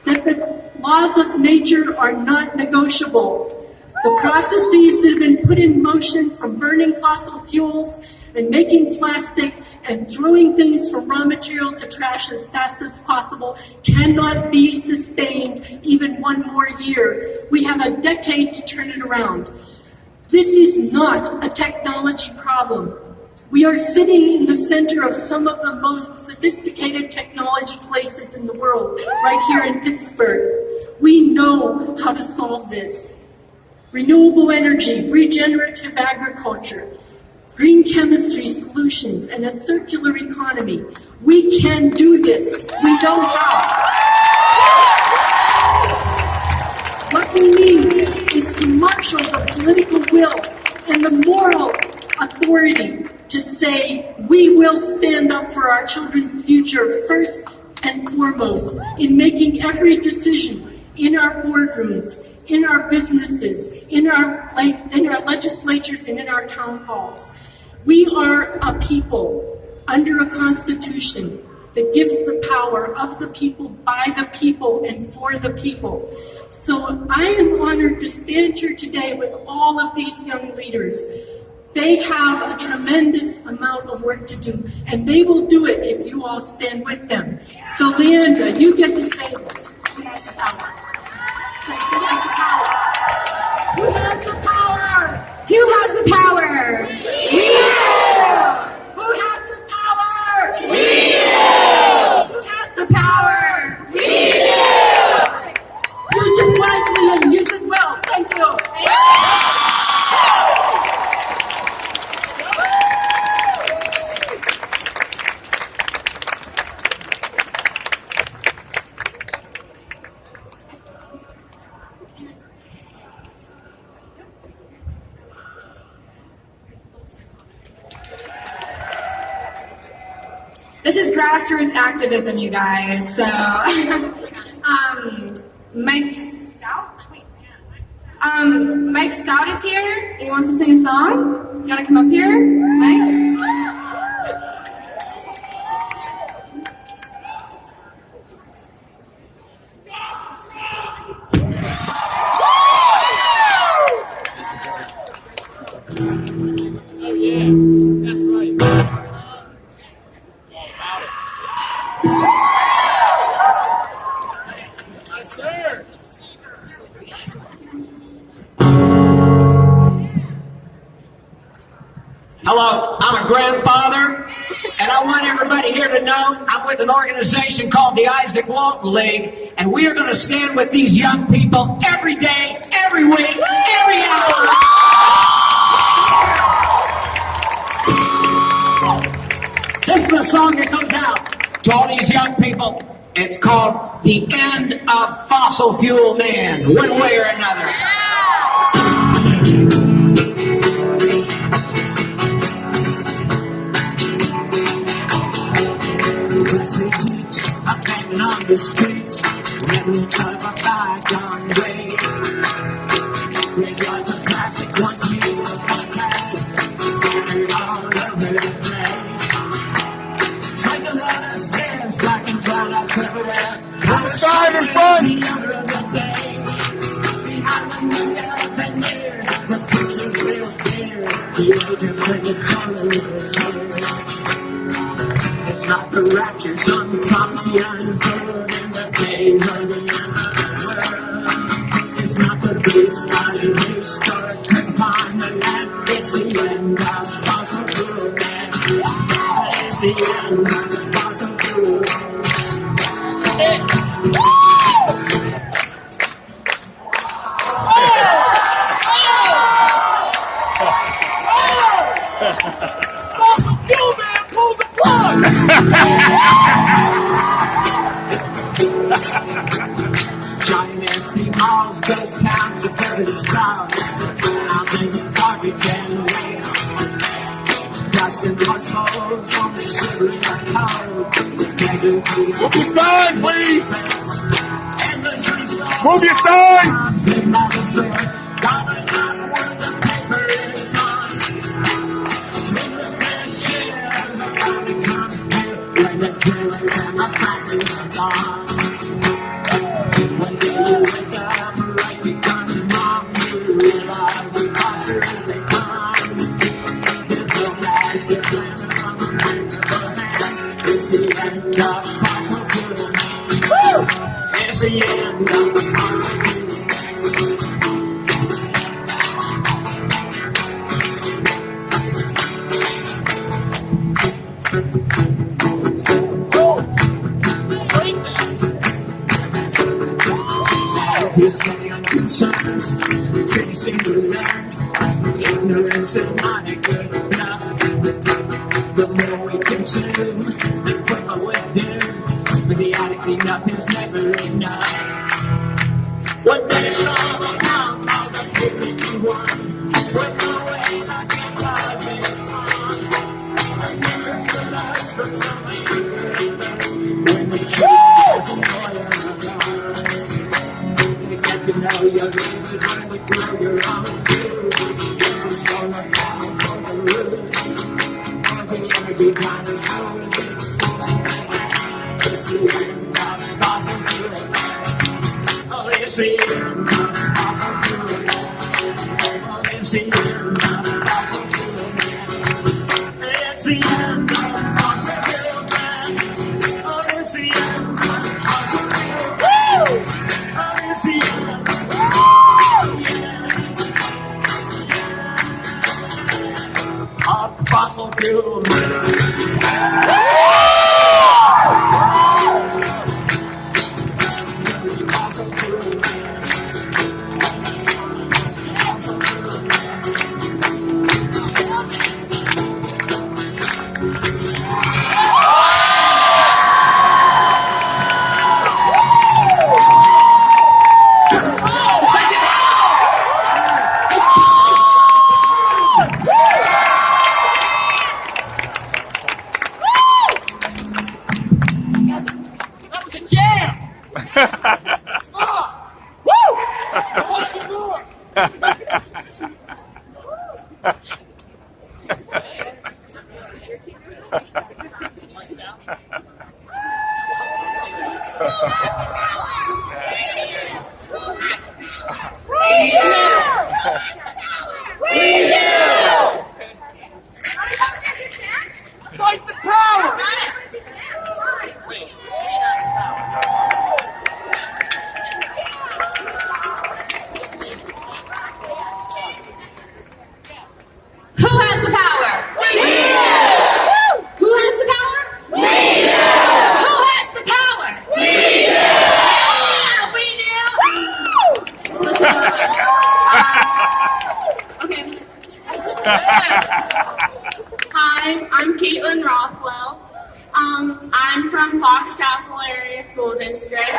that the laws of nature are not negotiable. The processes that have been put in motion, from burning fossil fuels and making plastic and throwing things from raw material to trash as fast as possible, cannot be sustained even one more year. We have a decade to turn it around. This is not a technology problem. We are sitting in the center of some of the most sophisticated technology places in the world, right here in Pittsburgh. We know how to solve this. Renewable energy, regenerative agriculture, green chemistry solutions, and a circular economy. We can do this. We know how. What we need is to marshal the political will and the moral authority to say we will stand up for our children's future first and foremost in making every decision in our boardrooms, in our businesses, in our legislatures, and in our town halls. We are a people under a constitution that gives the power of the people, by the people, and for the people. So I am honored to stand here today with all of these young leaders. They have a tremendous amount of work to do, and they will do it if you all stand with them. So Leandra, you get to say this. Who has the power? Say, who has the power? Who has the power? Who has the power? We do! Who grassroots activism, you guys. So, Mike Stout? Wait. Mike Stout is here. He wants to sing a song. Do you want to come up here, Mike? Oh yeah, that's right. Yes, sir. Hello, I'm a grandfather, and I want everybody here to know I'm with an organization called the Isaac Walton League, and we are going to stand with these young people every day, every week, every hour. This is a song that goes out to all these young people. It's called The End of Fossil Fuel Man, one way or another. On the streets, remnants of a bygone day. Graveyards of plastic, once used for plastic, scattered all over the place. Like a lot of stairs, black and brown out everywhere. On the side in front. The other of the day, behind the new elephant mirror, the picture's real clear. The agent with the tolerance. It's not the rapture, sometimes the unfold in the days of the world. It's not the beast, not the historic upon the land. It's the end of fossil fuel man. It's the end of fossil fuel. Fossil fuel man, pull the plug! Giant empty malls, ghost towns, a perfect style. I'm thinking garbage and waste. Dust and dust holes on the shivering cold. Move your sign, please! Move your sign! It's the end of the you stay unconcerned, chasing the land. Ignorance is not good enough. The more we consume, the quicker we're doomed. But the addict enough is never enough. One day it's all about all the people you want. With no way like it was in the song. Remember to lust for so much good. When the truth is loyal. To know your neighbors when we grow your own food. This is so much time for the root. All the energy kind of soul is exposed. It's the end of fossil fuel. Oh, it's the end of fossil fuel. Oh, it's the end of fossil fuel. It's the end of fossil fuel, man. Oh, it's the end of fossil fuel. Woo! Oh, it's the end. Fossil fuel. Fight the power! Who has the power? We do! Who has the power? We do! Who has the power? We do! Yeah, we do! Listen okay. Hi, I'm Caitlin Rothwell. I'm from Fox Chapel Area School District.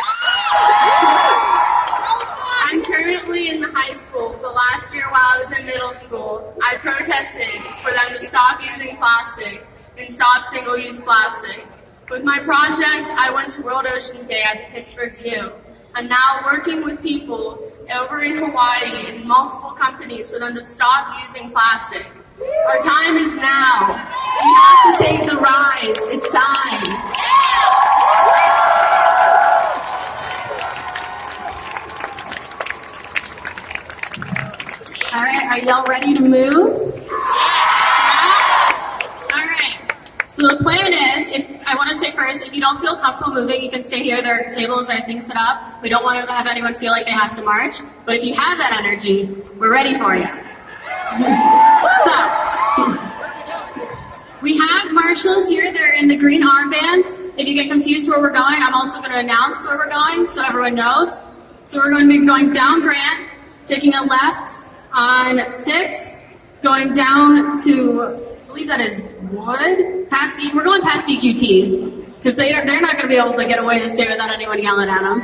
I'm currently in the high school, but last year while I was in middle school, I protested for them to stop using plastic and stop single-use plastic. With my project, I went to World Oceans Day at the Pittsburgh Zoo. I'm now working with people over in Hawaii and multiple companies for them to stop using plastic. Our time is now. We have to take the rise. It's time. All right, are y'all ready to move? All right. So the plan is, I want to say first, if you don't feel comfortable moving, you can stay here. There are tables and things set up. We don't want to have anyone feel like they have to march. But if you have that energy, we're ready for you. So, we have marshals here. They're in the green armbands. If you get confused where we're going, I'm also going to announce where we're going so everyone knows. So we're going to be going down Grant, taking a left on 6th, going down to, I believe that is Wood, we're going past EQT, because they're not going to be able to get away this day without anyone yelling at them.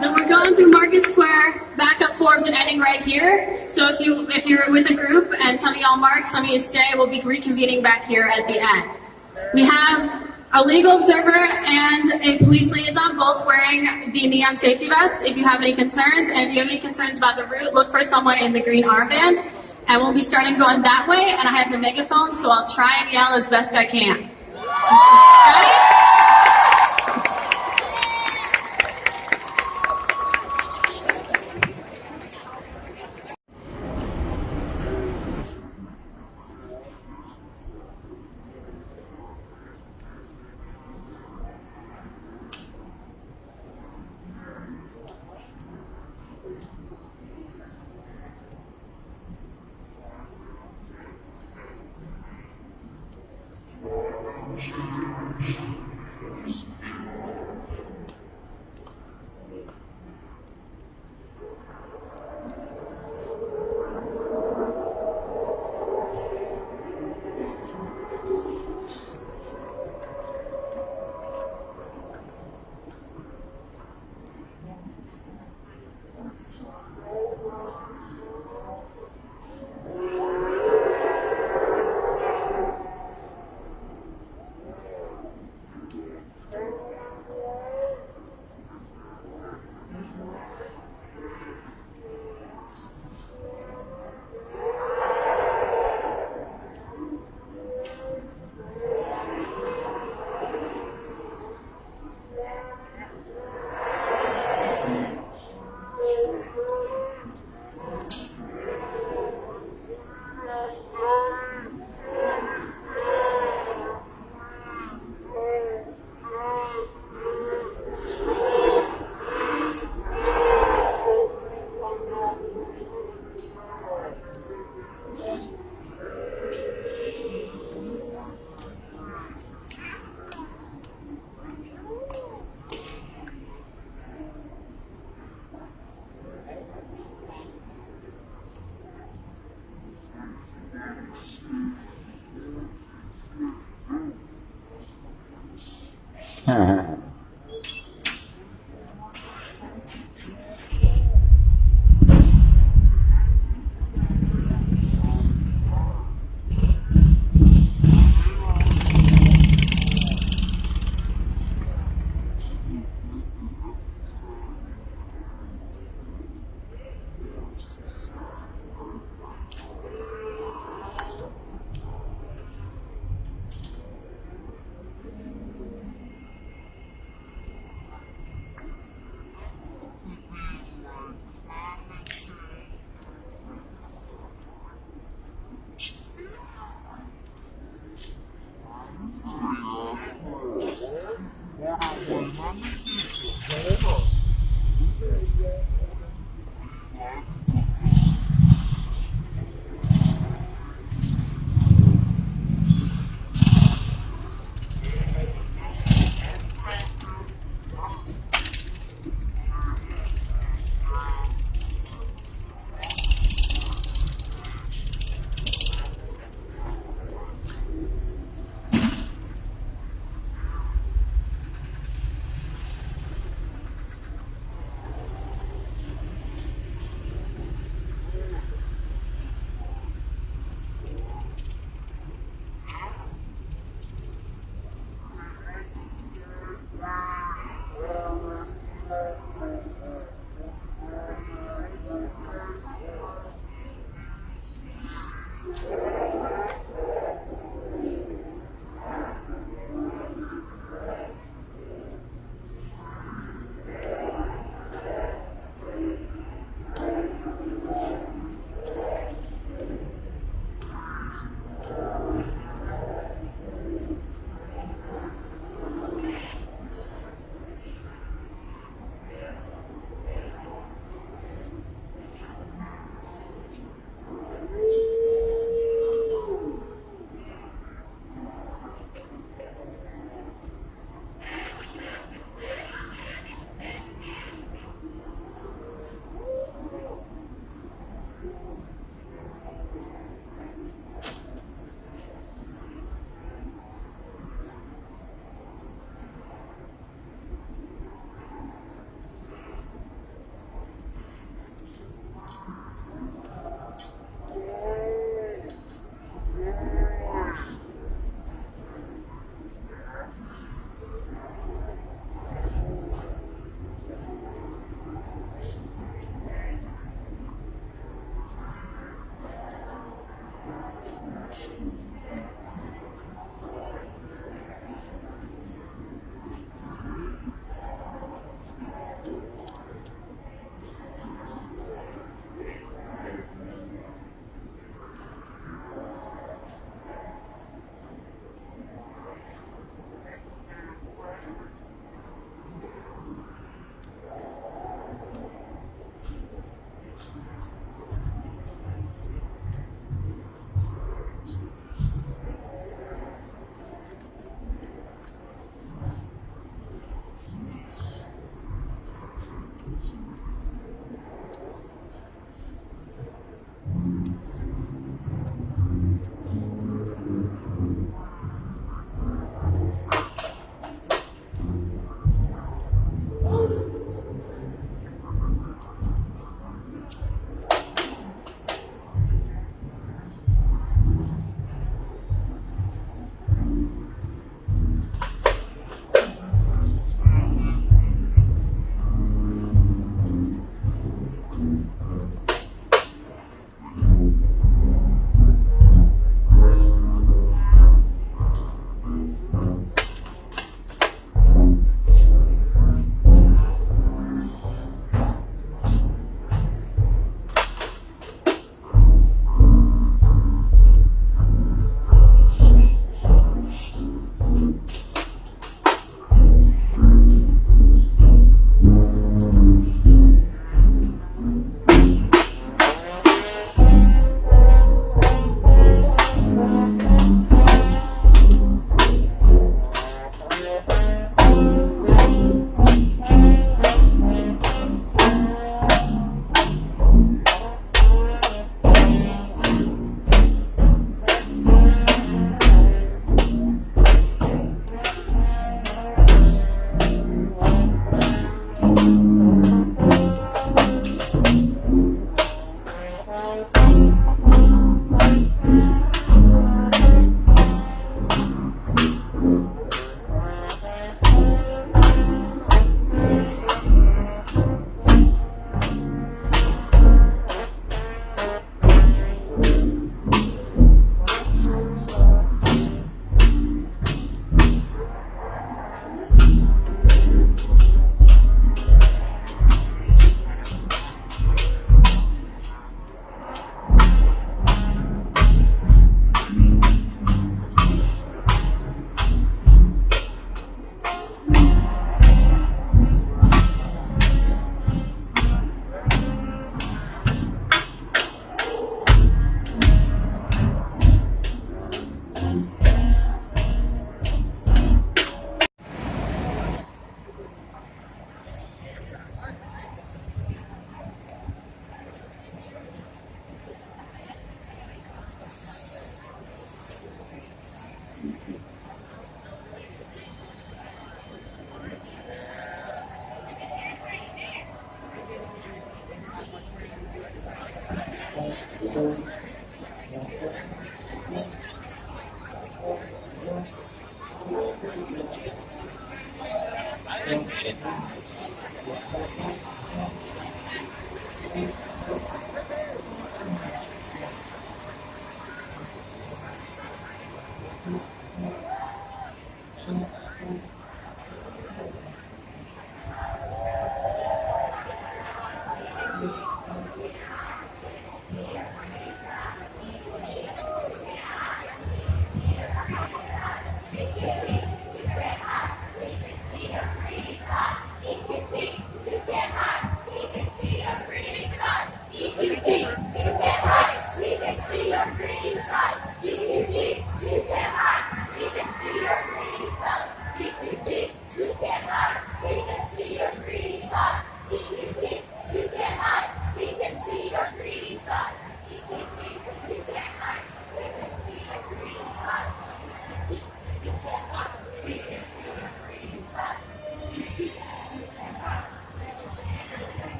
Then we're going through Market Square, back up Forbes and ending right here. So if you're with a group and some of y'all march, some of you stay, we'll be reconvening back here at the end. We have a legal observer and a police liaison, both wearing the neon safety vests if you have any concerns. And if you have any concerns about the route, look for someone in the green armband. And we'll be starting going that way, and I have the megaphone, so I'll try and yell as best I can. Ready?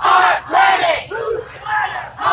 Our planet!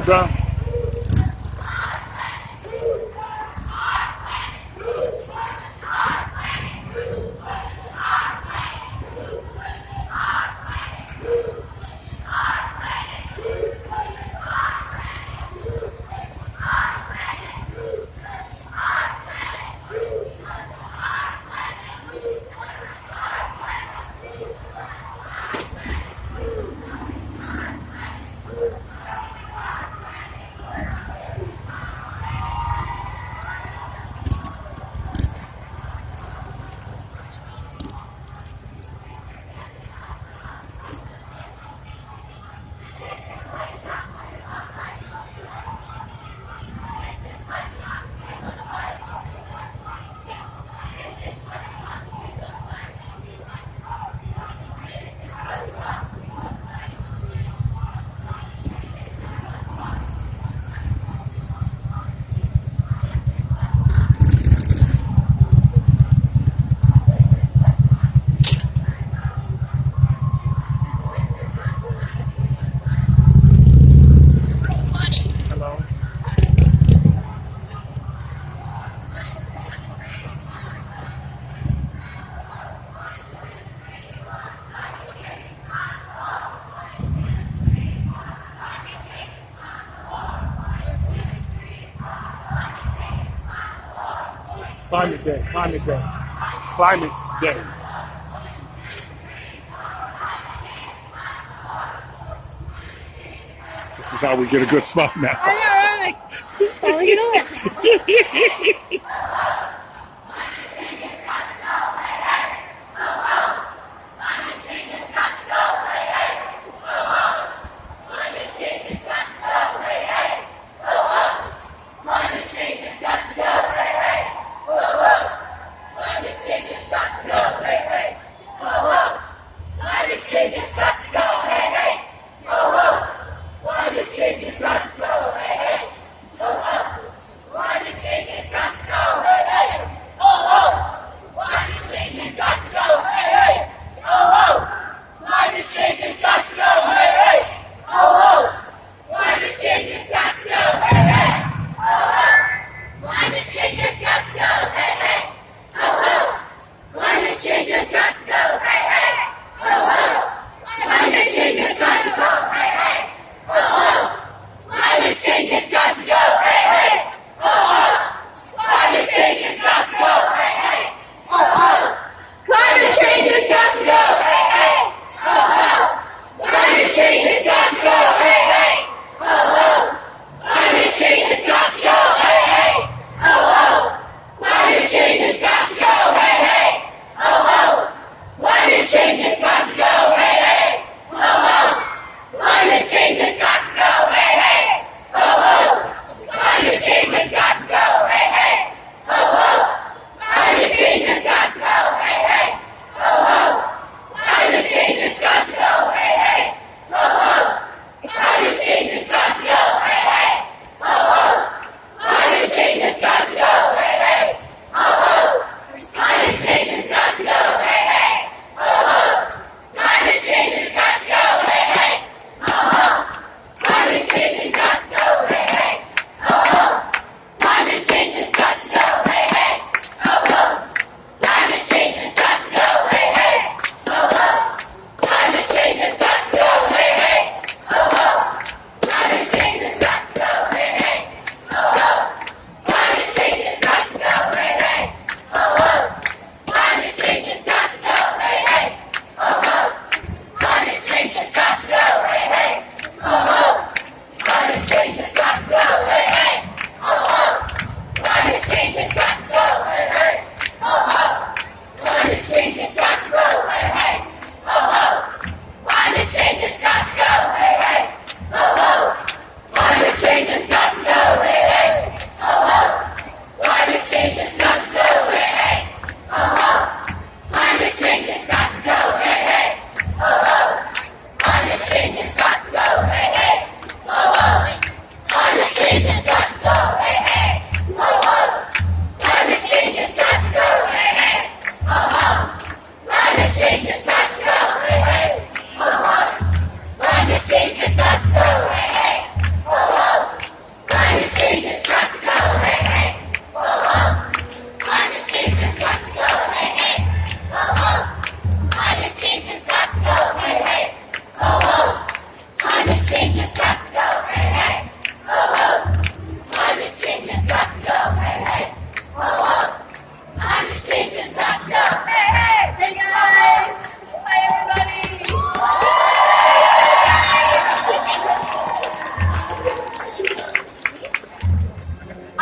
go, bro. Climate Day, Climate Day, Climate Day. This is how we get a good spot now. I know, I'm like, falling it over. Change is got to go, hey, hey. Climate change has got to go.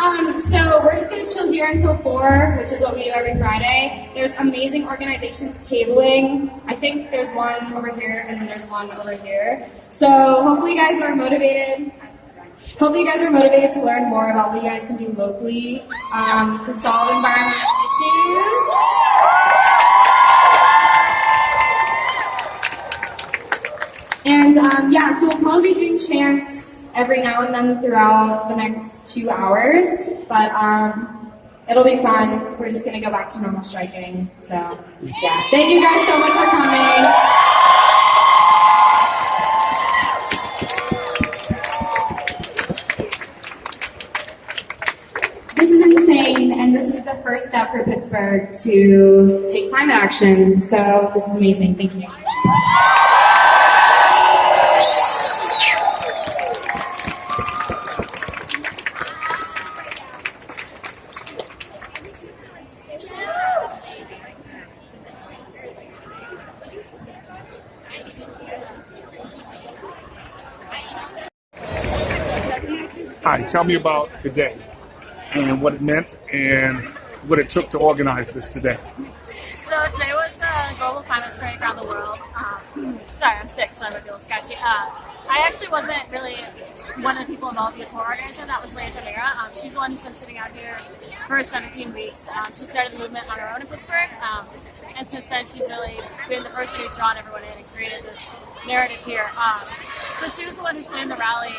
So we're just gonna chill here until 4, which is what we do every Friday. There's amazing organizations tabling. I think there's one over here and then there's one over here. So hopefully you guys are motivated. Hopefully you guys are motivated to learn more about what you guys can do locally to solve environmental issues. And yeah, so we'll probably be doing chants every now and then throughout the next 2 hours, but it'll be fun. We're just gonna go back to normal striking. So yeah, thank you guys so much for coming. This is insane, and this is the first step for Pittsburgh to take climate action. So this is amazing. Thank you. Hi, tell me about today and what it meant and what it took to organize this today. So today was the global climate strike around the world. Sorry, I'm sick, so I might be a little sketchy. I actually wasn't really one of the people involved in the co-organizer. That was Leah Tamira. She's the one who's been sitting out here for 17 weeks. She started the movement on her own in Pittsburgh, and since then she's really been the person who's drawn everyone in and created this narrative here. So she was the one who planned the rally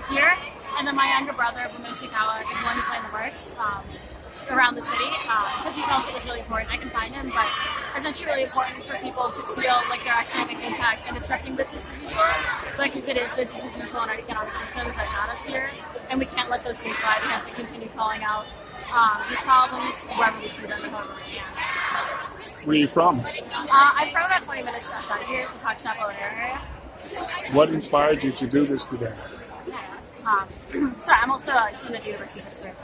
here, and then my younger brother, Bhumin Ishikawa, is the one who planned the march around the city because he felt it was really important. I can find him, but it's actually really important for people to feel like they're actually having an impact and disrupting business as usual. Like if it is business as usual in our economic systems that got us here, and we can't let those things slide. We have to continue calling out these problems wherever we see them and however we can. Where are you from? I'm from about 20 minutes outside of here, the Coxsackie area. What inspired you to do this today? Sorry, I'm also a student at the University of Pittsburgh.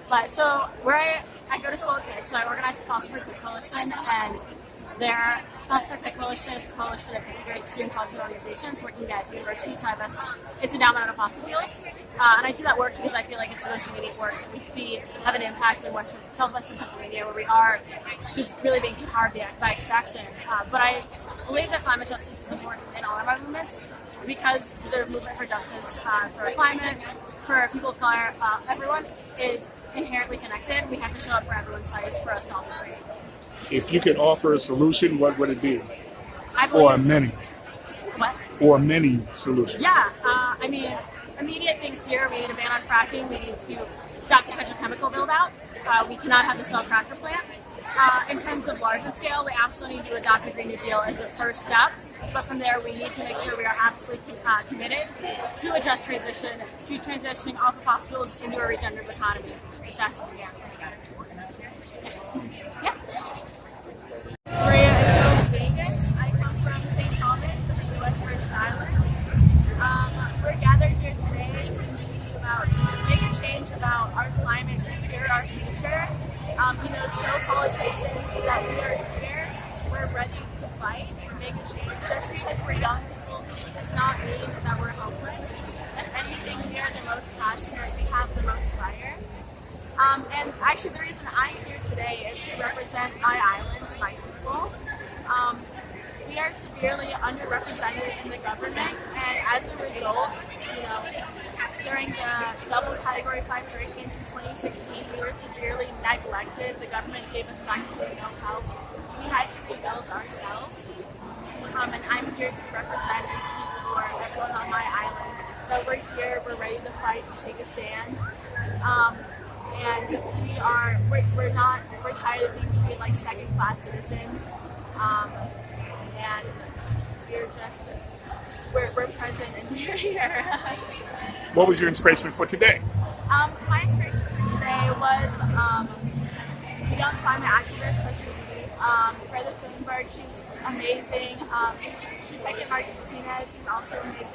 But so where I go to school with kids, so I organize the Foster Quick Coalition, and their Foster Quick Coalition is a coalition of 50 great student sponsored organizations working at the university to divest its endowment on fossil fuels. And I do that work because I feel like it's the most immediate work we see have an impact in southwestern Pennsylvania, where we are just really being harmed by extraction. But I believe that climate justice is important in all of our movements because the movement for justice, for the climate, for people of color, everyone is inherently connected. We have to show up for everyone's fights for us to all be free. If you could offer a solution, what would it be? Or many? What? Or many solutions? Yeah, I mean, immediate things here. We need a ban on fracking. We need to stop the petrochemical build-out. We cannot have the Shell cracker plant. In terms of larger scale, we absolutely need to adopt the Green New Deal as a first step. But from there, we need to make sure we are absolutely committed to a just transition, to transitioning off of fossil fuels into a regenerative economy as fast as we can. Yeah. Maria is from Vegas. I come from St. Thomas in the West Virgin Islands. We're gathered here today to speak about, make a change about our climate, secure our future. Show politicians that we are here, we're ready to fight, to make a change. Just because we're young people does not mean that we're hopeless. If anything, we are the most passionate, we have the most fire. And actually the reason I'm here today is to represent my island and my people. We are severely underrepresented in the government, and as a result, during the double Category 5 hurricanes in 2016, we were severely neglected. The government gave us practically no help. We had to rebuild ourselves, and I'm here to represent and speak for everyone on my island. That we're here, we're ready to fight, to take a stand. And we're tired of being treated like second-class citizens. And we're present and we're here. What was your inspiration for today? My inspiration for today was a young climate activist such as me. Greta Thunberg, she's amazing. She's like Martinez, who's also amazing.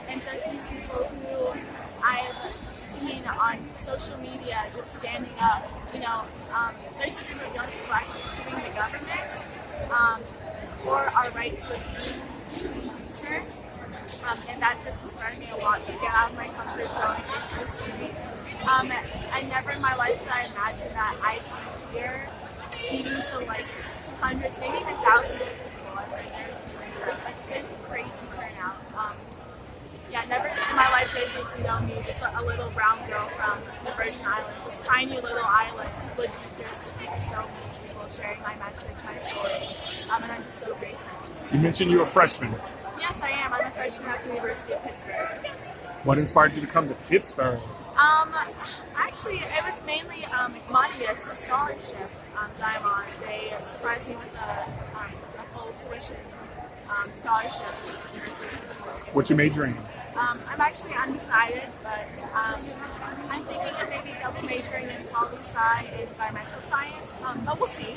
And just these people who I've seen on social media just standing up, there's a group of young people actually suing the government for our right to a clean future. And that just inspired me a lot to get out of my comfort zone, take to the streets, I never in my life did I imagine that I'd be here speaking to like to hundreds, maybe even thousands of people. I've been there. There's a crazy turnout. Yeah, never in my life did they know me, just a little brown girl from the Virgin Islands, this tiny little island, would be here speaking to so many people, sharing my message, my story, and I'm just so grateful. You mentioned you're a freshman. Yes, I am. I'm a freshman at the University of Pittsburgh. What inspired you to come to Pittsburgh? Actually, it was mainly Monius, a scholarship that I'm on. They surprised me with a full tuition scholarship to the University. What you majoring in? I'm actually undecided, but I'm thinking of maybe double majoring in poli-sci and environmental science, but we'll see.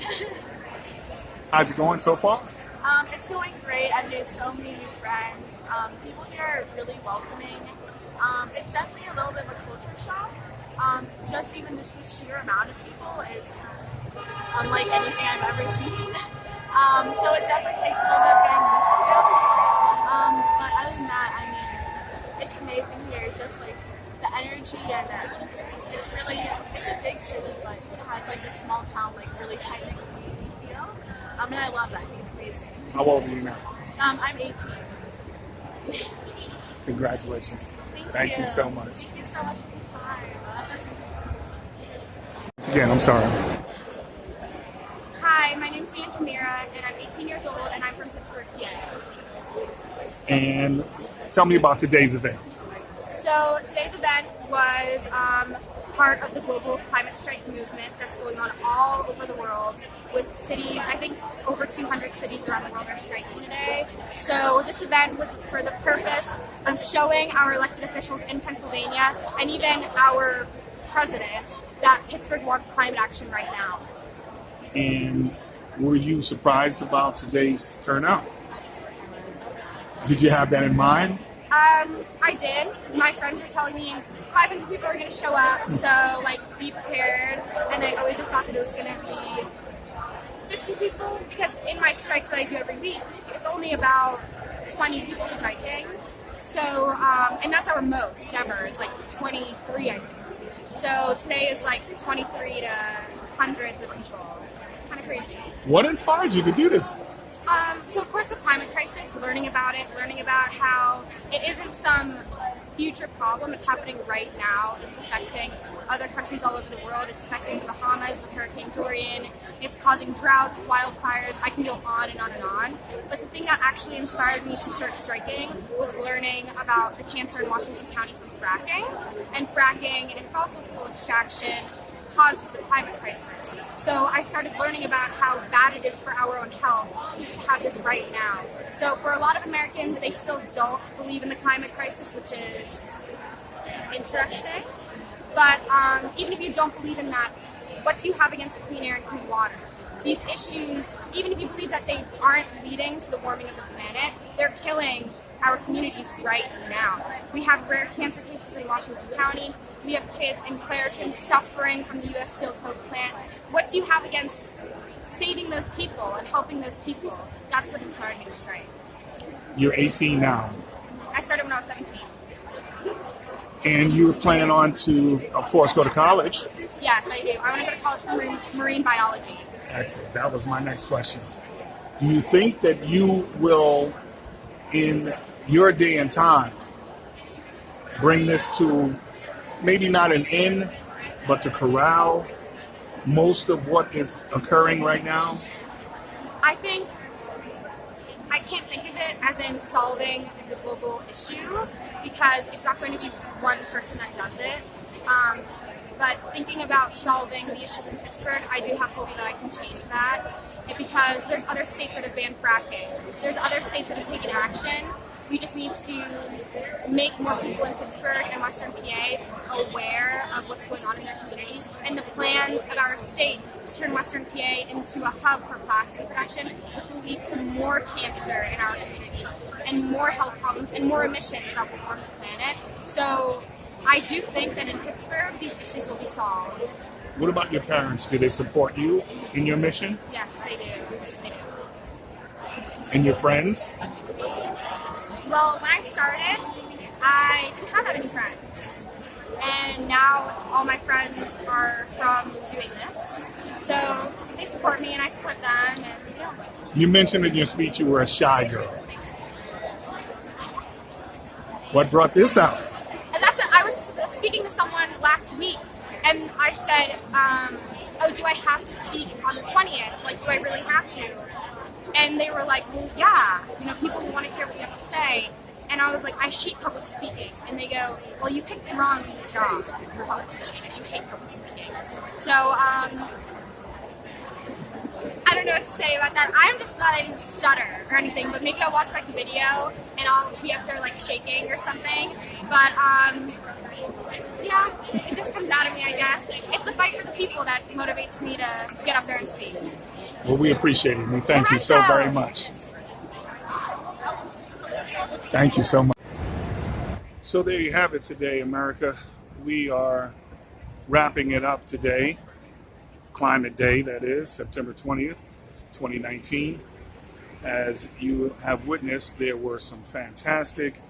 How's it going so far? It's going great. I've made so many new friends. People here are really welcoming. It's definitely a little bit of a culture shock. Just the sheer amount of people is unlike anything I've ever seen. So it definitely takes a little bit of getting used to. But other than that, I mean, it's amazing here. Just like the energy and it's a big city, but it has like a small town, like really tight knit community feel. And I love that. It's amazing. How old are you now? I'm 18. Congratulations. Thank you so much. Thank you so much for your time. Again, I'm sorry. Hi, my name's Leanne Jamira, and I'm 18 years old, and I'm from Pittsburgh, PA. And tell me about today's event. So today's event was part of the global climate strike movement that's going on all over the world with cities. I think over 200 cities around the world are striking today. So this event was for the purpose of showing our elected officials in Pennsylvania and even our president that Pittsburgh wants climate action right now. And were you surprised about today's turnout? Did you have that in mind? I did. My friends were telling me 500 people are going to show up, so like be prepared. And I always just thought that it was going to be 50 people because in my strike that I do every week, it's only about 20 people striking. So, and that's our most ever. It's like 23, I think. So today is like 23 to hundreds of people. Kind of crazy. What inspired you to do this? So of course the climate crisis, learning about it, learning about how it isn't some future problem, it's happening right now. It's affecting other countries all over the world. It's affecting the Bahamas with Hurricane Dorian. It's causing droughts, wildfires. I can go on and on and on. But the thing that actually inspired me to start striking was learning about the cancer in Washington County from fracking. And fracking and fossil fuel extraction causes the climate crisis. So I started learning about how bad it is for our own health just to have this right now. So for a lot of Americans, they still don't believe in the climate crisis, which is interesting. But even if you don't believe in that, what do you have against clean air and clean water? These issues, even if you believe that they aren't leading to the warming of the planet, they're killing our communities right now. We have rare cancer cases in Washington County. We have kids in Clairton suffering from the U.S. Steel Coke plant. What do you have against saving those people and helping those people? That's what inspired me to strike. You're 18 now. I started when I was 17. And you're planning on to, of course, go to college. Yes, I do. I want to go to college for marine biology. Excellent. That was my next question. Do you think that you will, in your day and time, bring this to maybe not an end, but to corral most of what is occurring right now? I think I can't think of it as in solving the global issue because it's not going to be one person that does it. But thinking about solving the issues in Pittsburgh, I do have hope that I can change that. Because there's other states that have banned fracking. There's other states that have taken action. We just need to make more people in Pittsburgh and Western PA aware of what's going on in their communities and the plans of our state to turn Western PA into a hub for plastic production, which will lead to more cancer in our communities and more health problems and more emissions that will harm the planet. So I do think that in Pittsburgh, these issues will be solved. What about your parents? Do they support you in your mission? Yes, they do. And your friends? Well, when I started, I didn't have that many friends. and now all my friends are from doing this. So they support me and I support them, and yeah. You mentioned in your speech you were a shy girl. What brought this out? And I was speaking to someone last week, and I said, oh, do I have to speak on the 20th? Like, do I really have to? And they were like, well, yeah, people want to hear what you have to say. And I was like, I hate public speaking. And they go, well, you picked the wrong job for public speaking if you hate public speaking. So, I don't know what to say about that. I'm just glad I didn't stutter or anything, but maybe I'll watch back the video and I'll be up there like shaking or something. But, yeah, it just comes out of me, I guess. It's the fight for the people that motivates me to get up there and speak. Well, we appreciate it. We thank you so very much. Thank you so much. So there you have it today, America. We are wrapping it up today. Climate Day, that is, September 20th, 2019. As you have witnessed, there were some fantastic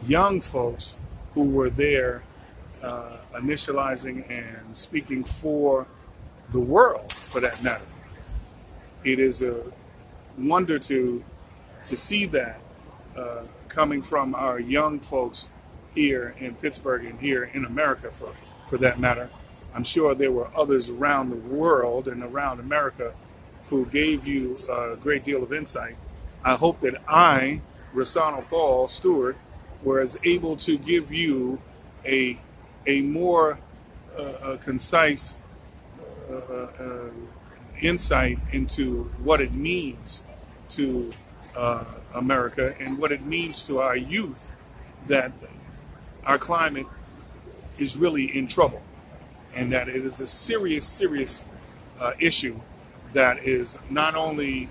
young folks who were there initializing and speaking for the world, for that matter. It is a wonder to see that coming from our young folks here in Pittsburgh and here in America, for that matter. I'm sure there were others around the world and around America who gave you a great deal of insight. I hope that I, Rossano Paul Stewart, was able to give you a more concise insight into what it means to America and what it means to our youth, that our climate is really in trouble, and that it is a serious issue that is not only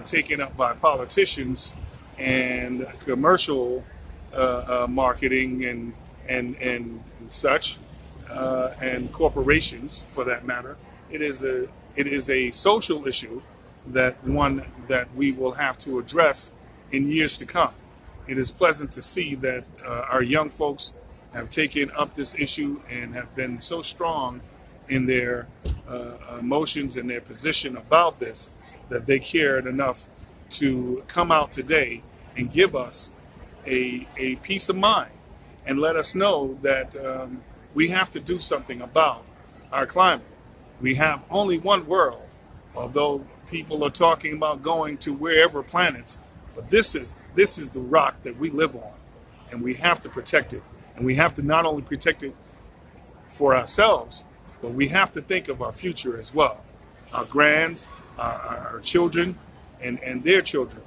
taken up by politicians and commercial marketing and such, and corporations, for that matter. It is a social issue, that we will have to address in years to come. It is pleasant to see that our young folks have taken up this issue and have been so strong in their emotions and their position about this, that they cared enough to come out today and give us a peace of mind and let us know that we have to do something about our climate. We have only one world, although people are talking about going to wherever planets, but this is the rock that we live on, and we have to protect it. And we have to not only protect it for ourselves, but we have to think of our future as well. Our grands, our children, and their children.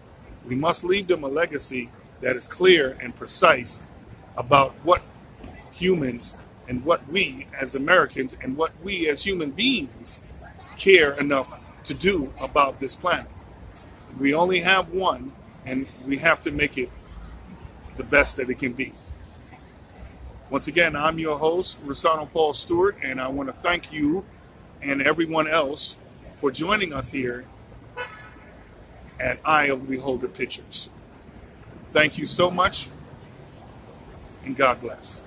We must leave them a legacy that is clear and precise about what humans and what we as Americans and what we as human beings care enough to do about this planet. We only have one, and we have to make it the best that it can be. Once again, I'm your host, Rossano Paul Stewart, and I want to thank you and everyone else for joining us here at Eye of the Beholder Pictures. Thank you so much, and God bless.